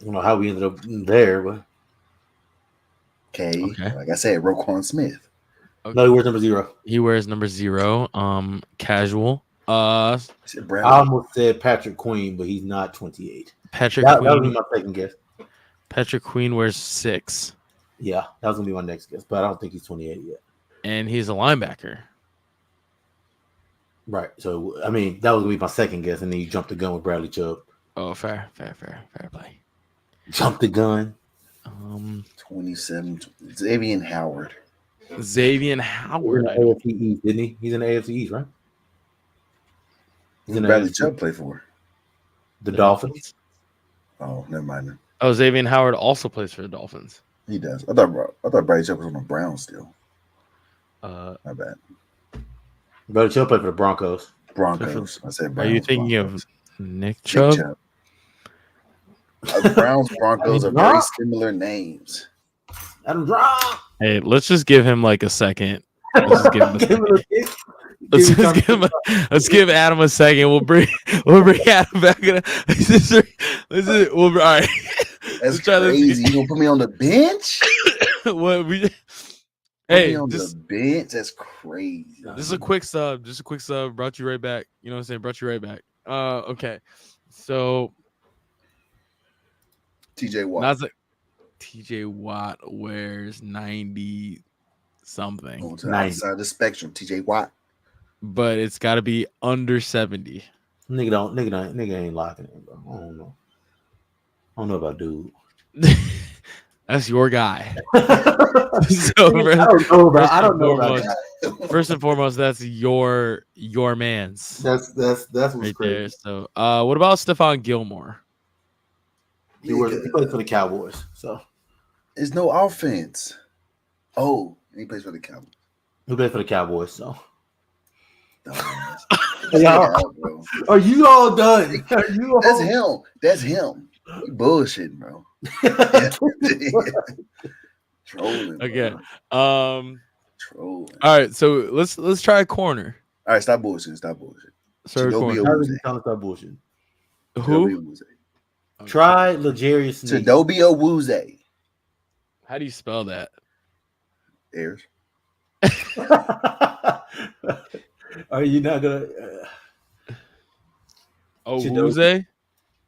I don't know how we ended up there, but Okay. Okay. Like I said, Roquan Smith. Okay. no, he wears number 0. He wears number 0. Casual. I said I Bradley. almost said Patrick Queen, but he's not 28. Patrick That would be Queen. my second guess. Patrick Queen wears 6, Yeah, that was gonna be my next guess, but I don't think he's 28 yet. and he's a linebacker. Right. So I mean, that was gonna be my second guess, and then you jumped the gun with Bradley Chubb. Oh, fair play. Jumped the gun. 27. Xavier Howard. Xavier He's Howard. in the AFC East, didn't he? He's in the AFC East, right? He's in the Bradley AFC. Chubb play for? The Dolphins. Oh, never mind. Oh, Xavier Howard also plays for the Dolphins. He does. I thought Bradley Chubb was on the Browns still. My bad. Bradley Chubb played for the Broncos. Broncos. I said Are Browns. you thinking Broncos. of Nick Nick Chubb? Chubb. Browns, Broncos are very similar names. Adam Drop. Hey, let's just give him like a second. Let's just give him a second. Let's give Adam a second. We'll bring Adam back. All right. That's crazy. You gonna put me on the bench? What we? Put Hey, me on just the bench. That's crazy. this is a quick sub. Just a quick sub. Brought you right back. You know what I'm saying? Brought you right back. Okay. So TJ Watt. TJ Watt wears 90 something, On to the outside the spectrum. TJ Watt. but it's got to be under 70. Nigga ain't locking it, bro. I don't know about dude. That's your guy. So, I don't know about that. First and foremost, that's your man's. That's what's Right crazy. there. So, what about Stephon Gilmore? He plays for the Cowboys, so There's no offense. Oh, and he plays for the Cowboys. he plays for the Cowboys, so Dumbass. Bro. Are you all done? Are you That's all... him. That's him. You bullshitting, bro. Trolling. Okay. Bro. Trolling. Trolling. All right, so let's try a corner. All right, stop bullshitting. Stop bullshit. Sorry, Chidobe corner. Awuzie. Stop bullshit. Who? Chidobe Awuzie. Try L'Jarius Sneed. Chidobe Awuzie. How do you spell that? Airs. Are you not gonna? Owuzie?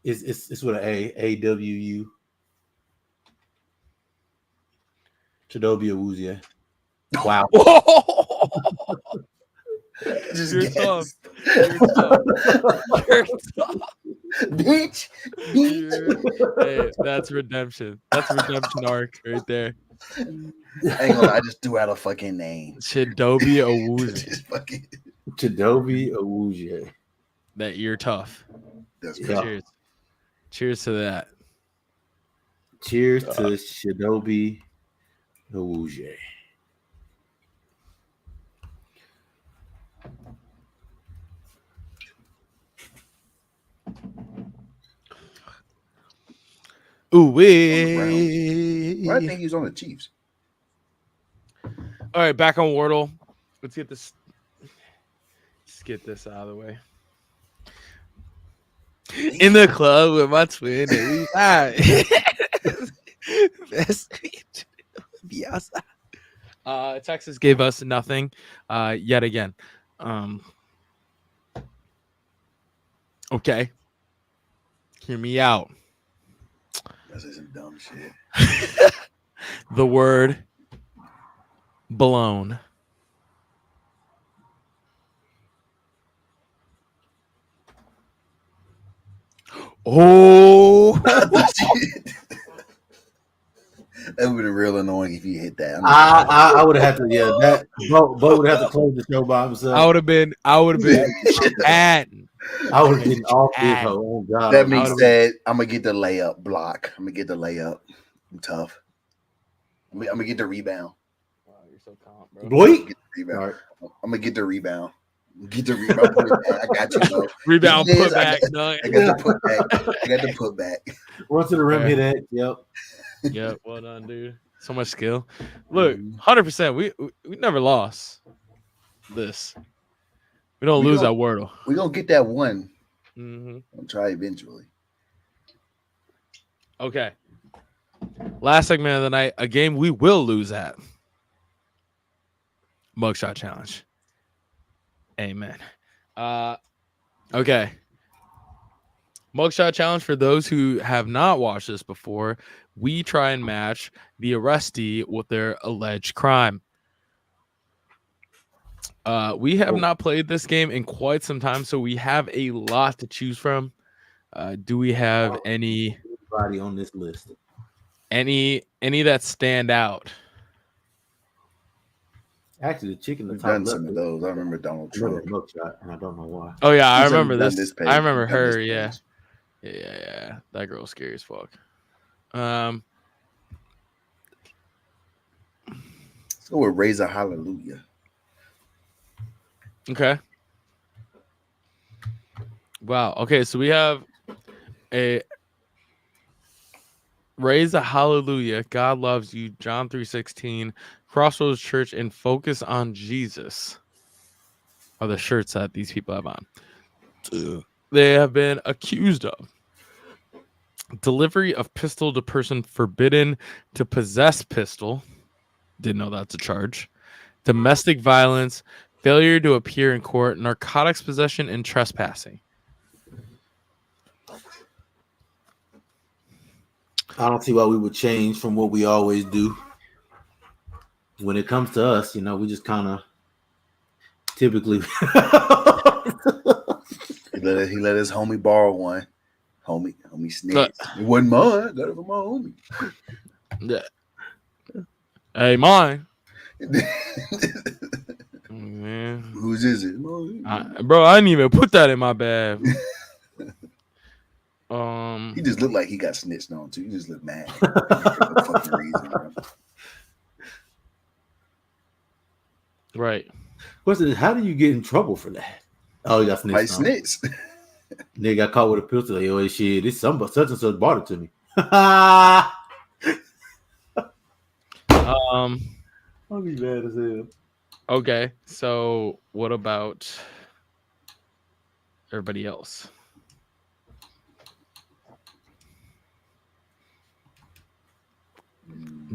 It's with an A-W-U. Chidobe Awuzie. Wow. Just You're guess. tough. You're tough. You're tough. Bitch. Hey, that's redemption. That's a redemption arc right there. I ain't gonna lie, I just threw out a fucking name. Chidobe Awuzie. Just fucking... Chidobe Awuzie. That you're tough. That's Yeah. Cheers. Cheers to that. Cheers to Chidobe Awuzie. Ooh Why wee. I think he was on the Chiefs? All right, back on Wardle. Let's get this. Let's get this out of the way. In the club with my twin. Texas gave us nothing yet again. Okay. Hear me out. That's some dumb shit. The word blown. Oh, That would have been real annoying if you hit that. I would have had to, yeah. That Bo would have to close the show by himself. I would have been chatting. I would have been off this hoe. Oh God. That means that I'm gonna get the layup block. I'm gonna get the layup. I'm tough. I'm gonna get the rebound. Wow, you're so calm, bro. Blake. Rebound. I'm gonna get the rebound. Get the rebound. Put it back. I got you, bro. Rebound, Yes, put back. I got the put back. I got the put back. Run to the rim, Okay. hit that. Yep. Yeah, well done, dude. So much skill. Look, 100%. We never lost this. We don't lose that Wordle. We're gonna get that one. Mm-hmm. I'll try eventually. Okay. Last segment of the night, a game we will lose at. Mugshot challenge. Amen. Okay. Mugshot challenge, for those who have not watched this before, we try and match the arrestee with their alleged crime. We have not played this game in quite some time, so we have a lot to choose from. Do we have any on this list? Any that stand out? Actually, the chicken. We've done some of those. I remember Donald Trump. Mugshot, and I don't know why. Oh yeah, I We've remember done this. page. I remember We've done her. this Yeah. page. Yeah. That girl's scary as fuck. Let's go with Raise a Hallelujah. Okay. Wow. Okay, so we have a Raise a Hallelujah. God loves you. John 3:16. Crossroads Church and Focus on Jesus are the shirts that these people have on. They have been accused of delivery of pistol to person forbidden to possess pistol. Didn't know that's a charge. Domestic violence, failure to appear in court, narcotics possession, and trespassing. I don't see why we would change from what we always do. When it comes to us, we just kind of typically. He let his homie borrow one. Homie snitch. It wasn't mine. Got it from my homie. Yeah. Hey, mine. Man. Whose is it? Bro, I didn't even put that in my bag. He just looked like he got snitched on too. He just looked mad. For no fucking reason, bro. Right. Question is, how do you get in trouble for that? Oh, you got Might snitched on. snitch. Nigga got caught with a pistol. Like, oh shit, this somebody such and such bought it to me. Um. I'll be mad as hell. Okay. So what about everybody else?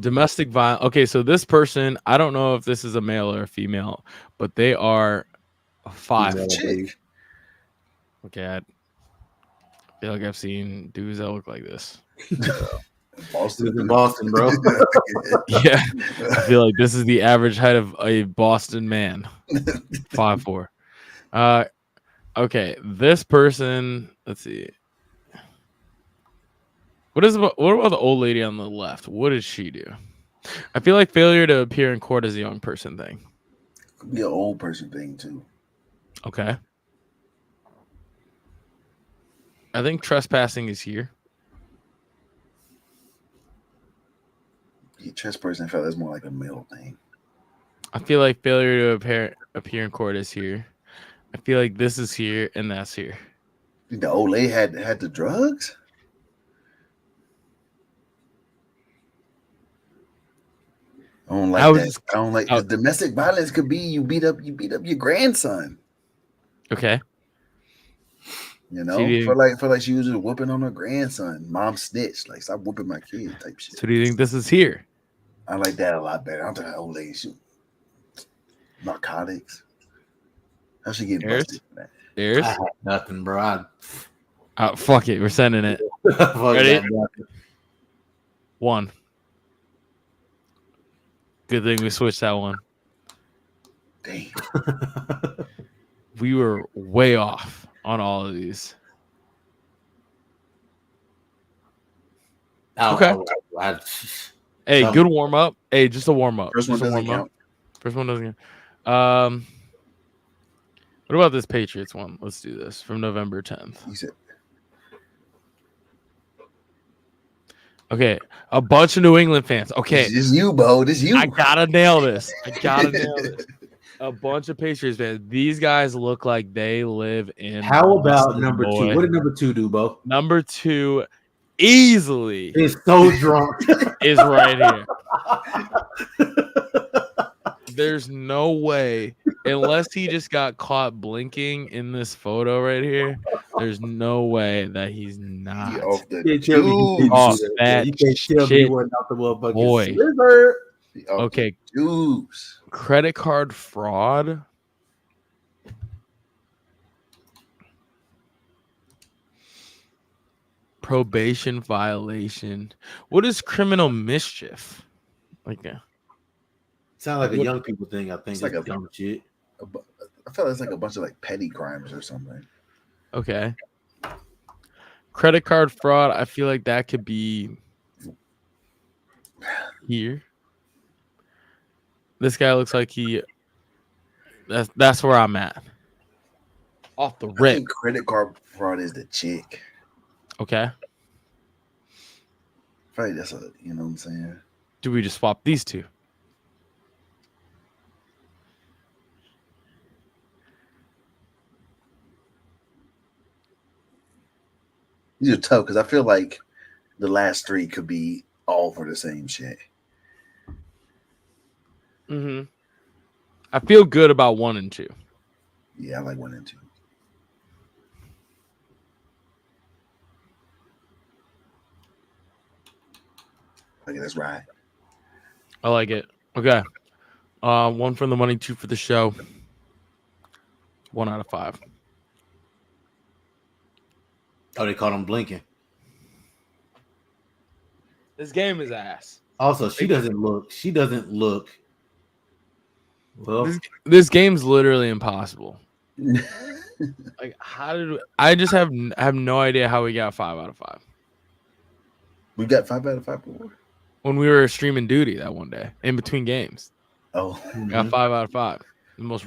Domestic violence. Okay, so this person, I don't know if this is a male or a female, but they are five. Female, I Chick. believe. Okay, I feel like I've seen dudes that look like this. Boston. This is in Boston, bro. Yeah, I feel like this is the average height of a Boston man. 5'4". Okay, this person. Let's see. What about the old lady on the left? What did she do? I feel like failure to appear in court is a young person thing. Could be an old person thing too. Okay. I think trespassing is here. Yeah, trespassing felt that's more like a male thing. I feel like failure to appear in court is here. I feel like this is here and that's here. The old lady had the drugs. I don't like that. I don't like the domestic violence. Could be you beat up your grandson. Okay. You know, for like she was just whooping on her grandson. Mom snitched, like stop whooping my kid type shit. So do you think this is here? I like that a lot better. I'm talking old lady shoot narcotics. How she getting busted for that? There's nothing, bro. Fuck it, we're sending it. Ready? One. Good thing we switched that one. Damn. We were way off on all of these. Okay. Hey, good warm up. Hey, just a warm up. First one doesn't count. First one doesn't count. What about this Patriots one? Let's do this from November 10th. You said. Okay, a bunch of New England fans. Okay, this is you, Bo. This is you. I gotta nail this. A bunch of Patriots fans. These guys look like they live in. How about number 2? What did number 2 do, Bo? Number 2 easily is so drunk. Is right here. There's no way, unless he just got caught blinking in this photo right here. There's no way that he's not. Off the that you can't tell me what not the motherfucking boy. Sliver. Okay. Juice. Credit card fraud. Probation violation. What is criminal mischief? Like that. Sound like a young people thing. I think it's like a dumb shit. I feel like it's like a bunch of like petty crimes or something. Okay. Credit card fraud. I feel like that could be here. This guy looks like he. That's where I'm at. Off the rip. I think credit card fraud is the chick. Okay. I feel like that's you know what I'm saying. Do we just swap these two? These are tough because I feel like the last 3 could be all for the same shit. Mm-hmm. I feel good about 1 and 2. Yeah, I like 1 and 2. Okay, that's right. I like it. Okay. 1 for the money, 2 for the show. 1 out of 5. Oh, they caught him blinking. This game is ass. Also, she doesn't look. Well, this game's literally impossible. Like, how did I just have no idea how we got 5 out of 5. We got 5 out of 5 before? When we were streaming duty that one day in between games. Oh, got 5 out of 5. The most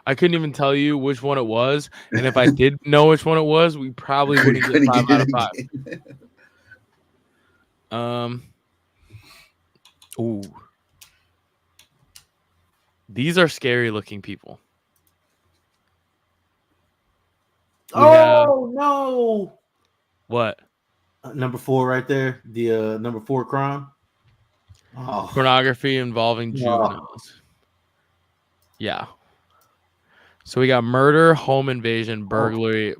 I couldn't even tell you which one it was, and if I did know which one it was, we probably wouldn't get 5 out of 5. Ooh, these are scary looking people. Oh no! What? Number 4 right there. The number 4 crime. Oh, Pornography involving juveniles. Yeah. So we got murder, home invasion, burglary,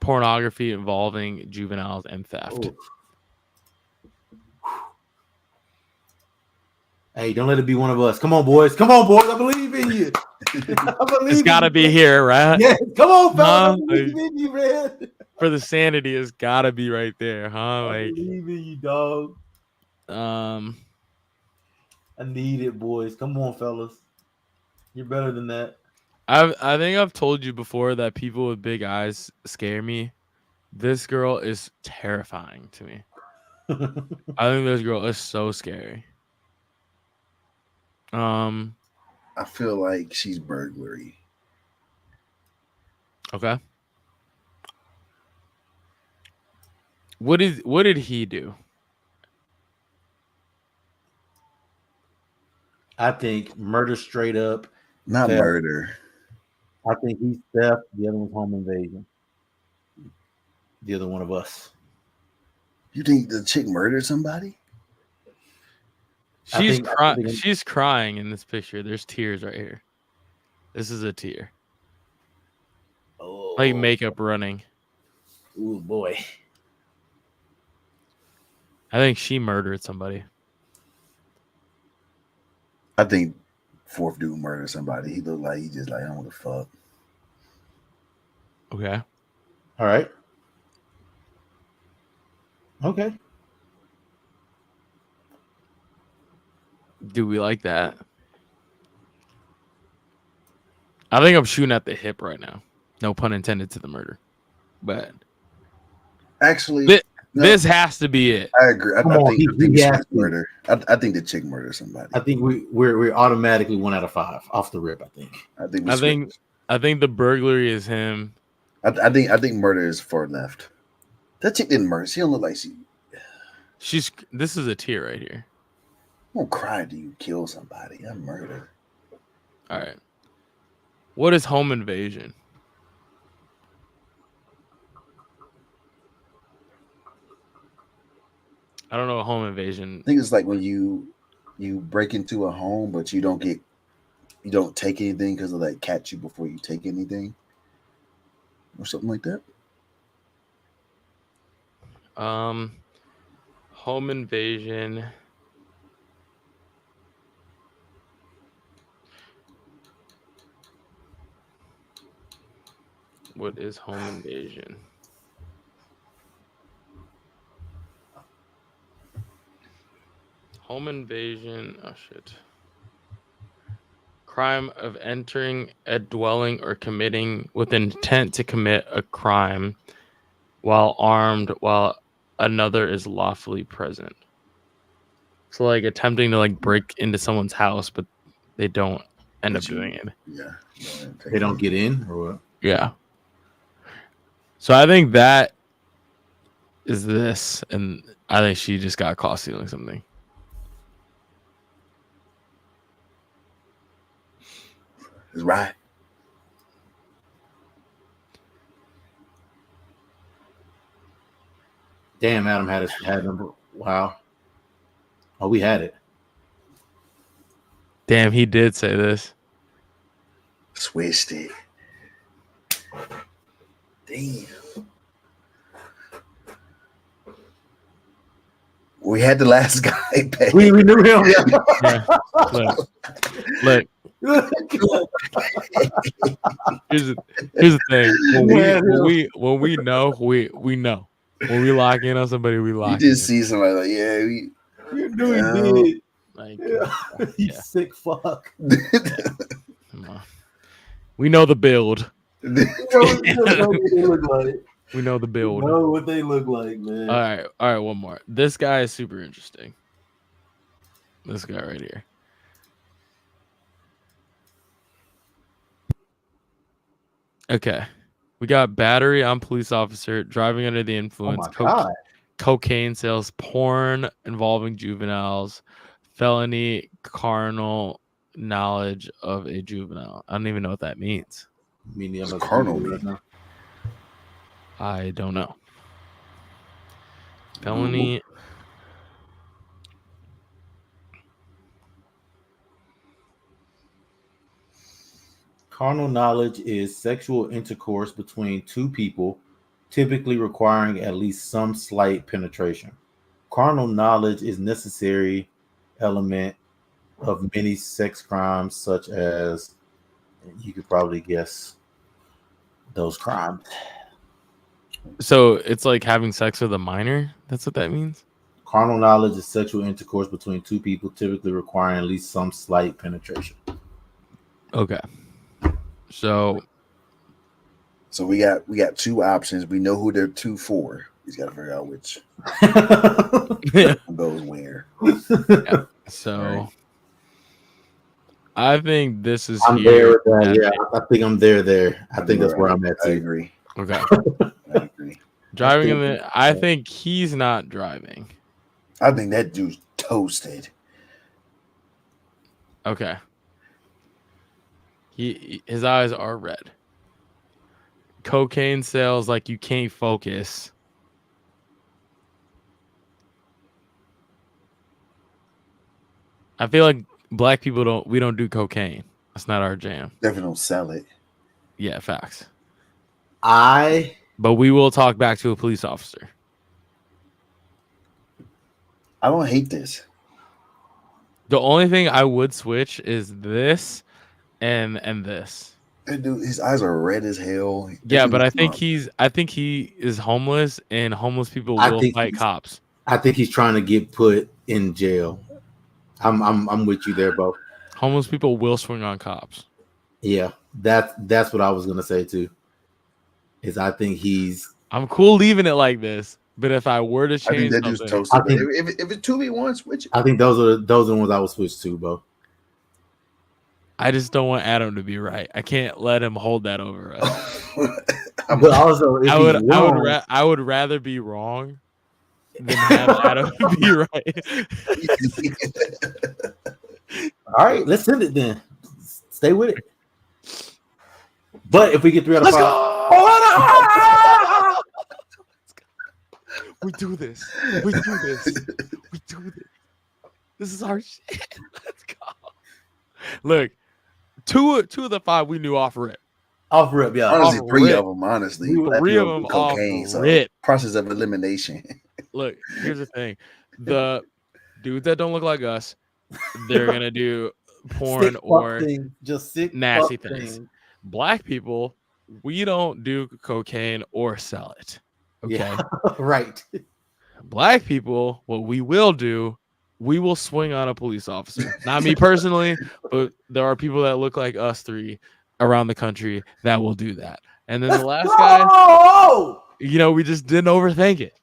pornography involving juveniles, and theft. Hey, don't let it be one of us. Come on, boys. Come on, boys. I believe in you. It's got to be here, right? Yeah, come on, fellas. Huh? I believe in you, man. For the sanity, it's got to be right there, huh? I Like, believe in you, dog. I need it, boys. Come on, fellas. You're better than that. I think I've told you before that people with big eyes scare me. This girl is terrifying to me. I think this girl is so scary. I feel like she's burglary. Okay. What did he do? I think murder straight up. Not theft. murder. I think he's theft. The other one's home invasion. The other one of us. You think the chick murdered somebody? She's crying. She's crying in this picture. There's tears right here. This is a tear. Oh, like makeup running. Ooh, boy. I think she murdered somebody. I think fourth dude murdered somebody. He looked like he just like, I don't give a fuck. Okay. All right. Okay. Do we like that? I think I'm shooting at the hip right now. No pun intended to the murder. But actually, this has to be it. I agree. I think she's murder. I think the chick murdered somebody. I think we're automatically 1 out of 5 off the rip. I think the burglary is him. I think murder is far left. That chick didn't murder. She don't look like she's. This is a tear right here. Don't cry till you kill somebody. That's murder. All right. What is home invasion? I don't know what home invasion. I think it's like when you break into a home, but you don't take anything because of like catch you before you take anything, or something like that. Home invasion. What is home invasion? Home invasion. Oh shit. Crime of entering a dwelling or committing with intent to commit a crime while armed while another is lawfully present. So like attempting to like break into someone's house, but they don't end up doing it. Yeah. They don't get in or what? Yeah. So I think that is this, and I think she just got caught stealing something. Is right. Damn, Adam had number. Wow. Oh, we had it. Damn, he did say this. Switched it. Damn. We had the last guy. Babe. We knew him. Yeah. Look. Here's the thing. When we know, we know. When we lock in on somebody, we lock. You just see somebody like, yeah, you knew he did. Like, you sick fuck. Come on. We know the build. We know what they look like. We know the build. We know what they look like, man. All right, one more. This guy is super interesting. This guy right here. Okay. We got battery on police officer, driving under the influence, cocaine sales, porn involving juveniles, felony carnal knowledge of a juvenile. I don't even know what that means. Meaning carnal. I don't know. Felony. Carnal knowledge is sexual intercourse between two people, typically requiring at least some slight penetration. Carnal knowledge is necessary element of many sex crimes, such as you could probably guess those crimes. So it's like having sex with a minor. That's what that means. Carnal knowledge is sexual intercourse between two people, typically requiring at least some slight penetration. Okay. So we got two options. We know who they're two for. He's got to figure out which goes where. Yeah. So Right. I think this is I'm here. there with that. Yeah, I think I'm there. I think that's where I'm at I too. agree. Okay. I agree. Driving in the. I think he's not driving. I think that dude's toasted. Okay. His eyes are red. Cocaine sales like you can't focus. I feel like black people don't do cocaine. That's not our jam. Definitely don't sell it. Yeah, facts. But we will talk back to a police officer. I don't hate this. The only thing I would switch is this and this. That dude, his eyes are red as hell. Yeah, but I think he is homeless, and homeless people will fight cops. I think he's trying to get put in jail. I'm with you there, Bo. Homeless people will swing on cops. Yeah, that's what I was gonna say too. Is I think I'm cool leaving it like this, but if I were to change I think that dude's something, toasted. If it's 2v1, switch it. I think those are the ones I would switch to, Bo. I just don't want Adam to be right. I can't let him hold that over us. But also, if I would rather be wrong than have Adam be right. All right, let's send it then. Stay with it. But if we get 3 out of 5, we do this. We do this. We do this. This is our shit. Let's go. Look, two of the 5 we knew off rip. Off rip, yeah. Honestly, Off 3 rip. of them. Honestly, 3 of them cocaine. off So rip. process of elimination. Look, here's the thing: the dudes that don't look like us, they're gonna do porn Sick or thing, just sick nasty fuck things. thing. Black people, we don't do cocaine or sell it. Okay, Yeah, right. Black people, what we will do, we will swing on a police officer. Not me personally, but there are people that look like us 3 around the country that will do that. And then the last guy, we just didn't overthink it.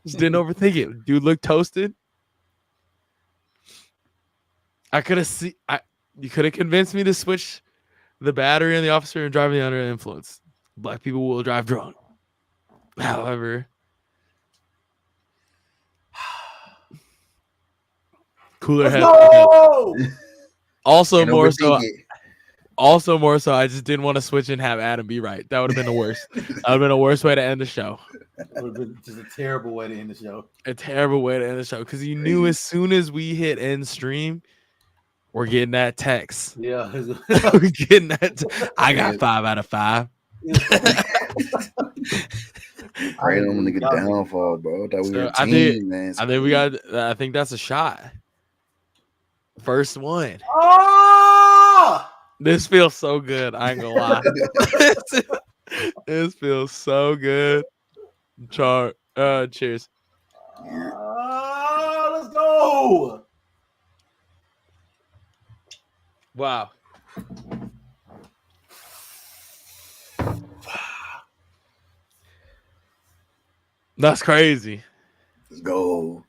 Just didn't overthink it. Dude looked toasted. I could have you could have convinced me to switch the battery and the officer and driving under the influence. Black people will drive drunk. However, cooler head. Also more so, I just didn't want to switch and have Adam be right. That would have been the worst. That would have been the worst way to end the show. That would have been just a terrible way to end the show. A terrible way to end the show because you knew as soon as we hit end stream, we're getting that text. Yeah, we're getting that. I got 5 out of 5. Right on the downfall, bro. That we were a team, man. I think we got. I think that's a shot. First one. Oh! This feels so good. I ain't gonna lie. This feels so good. Cheers. Let's go. Wow. That's crazy. Let's go.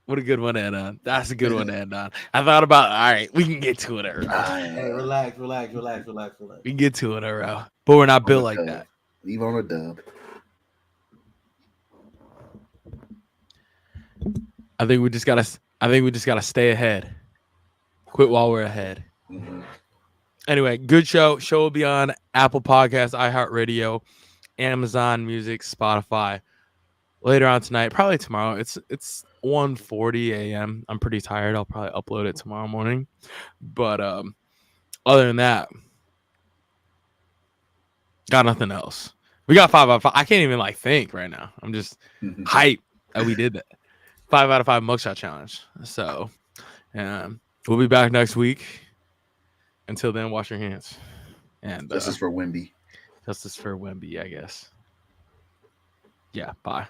What a good one to end on. That's a good one to end on. I thought about, all right, we can get to it. Hey, relax. We can get to it, but we're not built like that. Leave on a dub. I think we just gotta stay ahead. Quit while we're ahead. Mm-hmm. Anyway, good show. Show will be on Apple Podcasts, iHeartRadio, Amazon Music, Spotify later on tonight, probably tomorrow. It's 1:40 a.m. I'm pretty tired. I'll probably upload it tomorrow morning. But other than that, got nothing else. We got 5 out of 5. I can't even like think right now. I'm just hyped that we did that. 5 out of 5 mugshot challenge. So we'll be back next week. Until then, wash your hands. And Justice for Wemby. Justice for Wemby, I guess. Yeah, bye.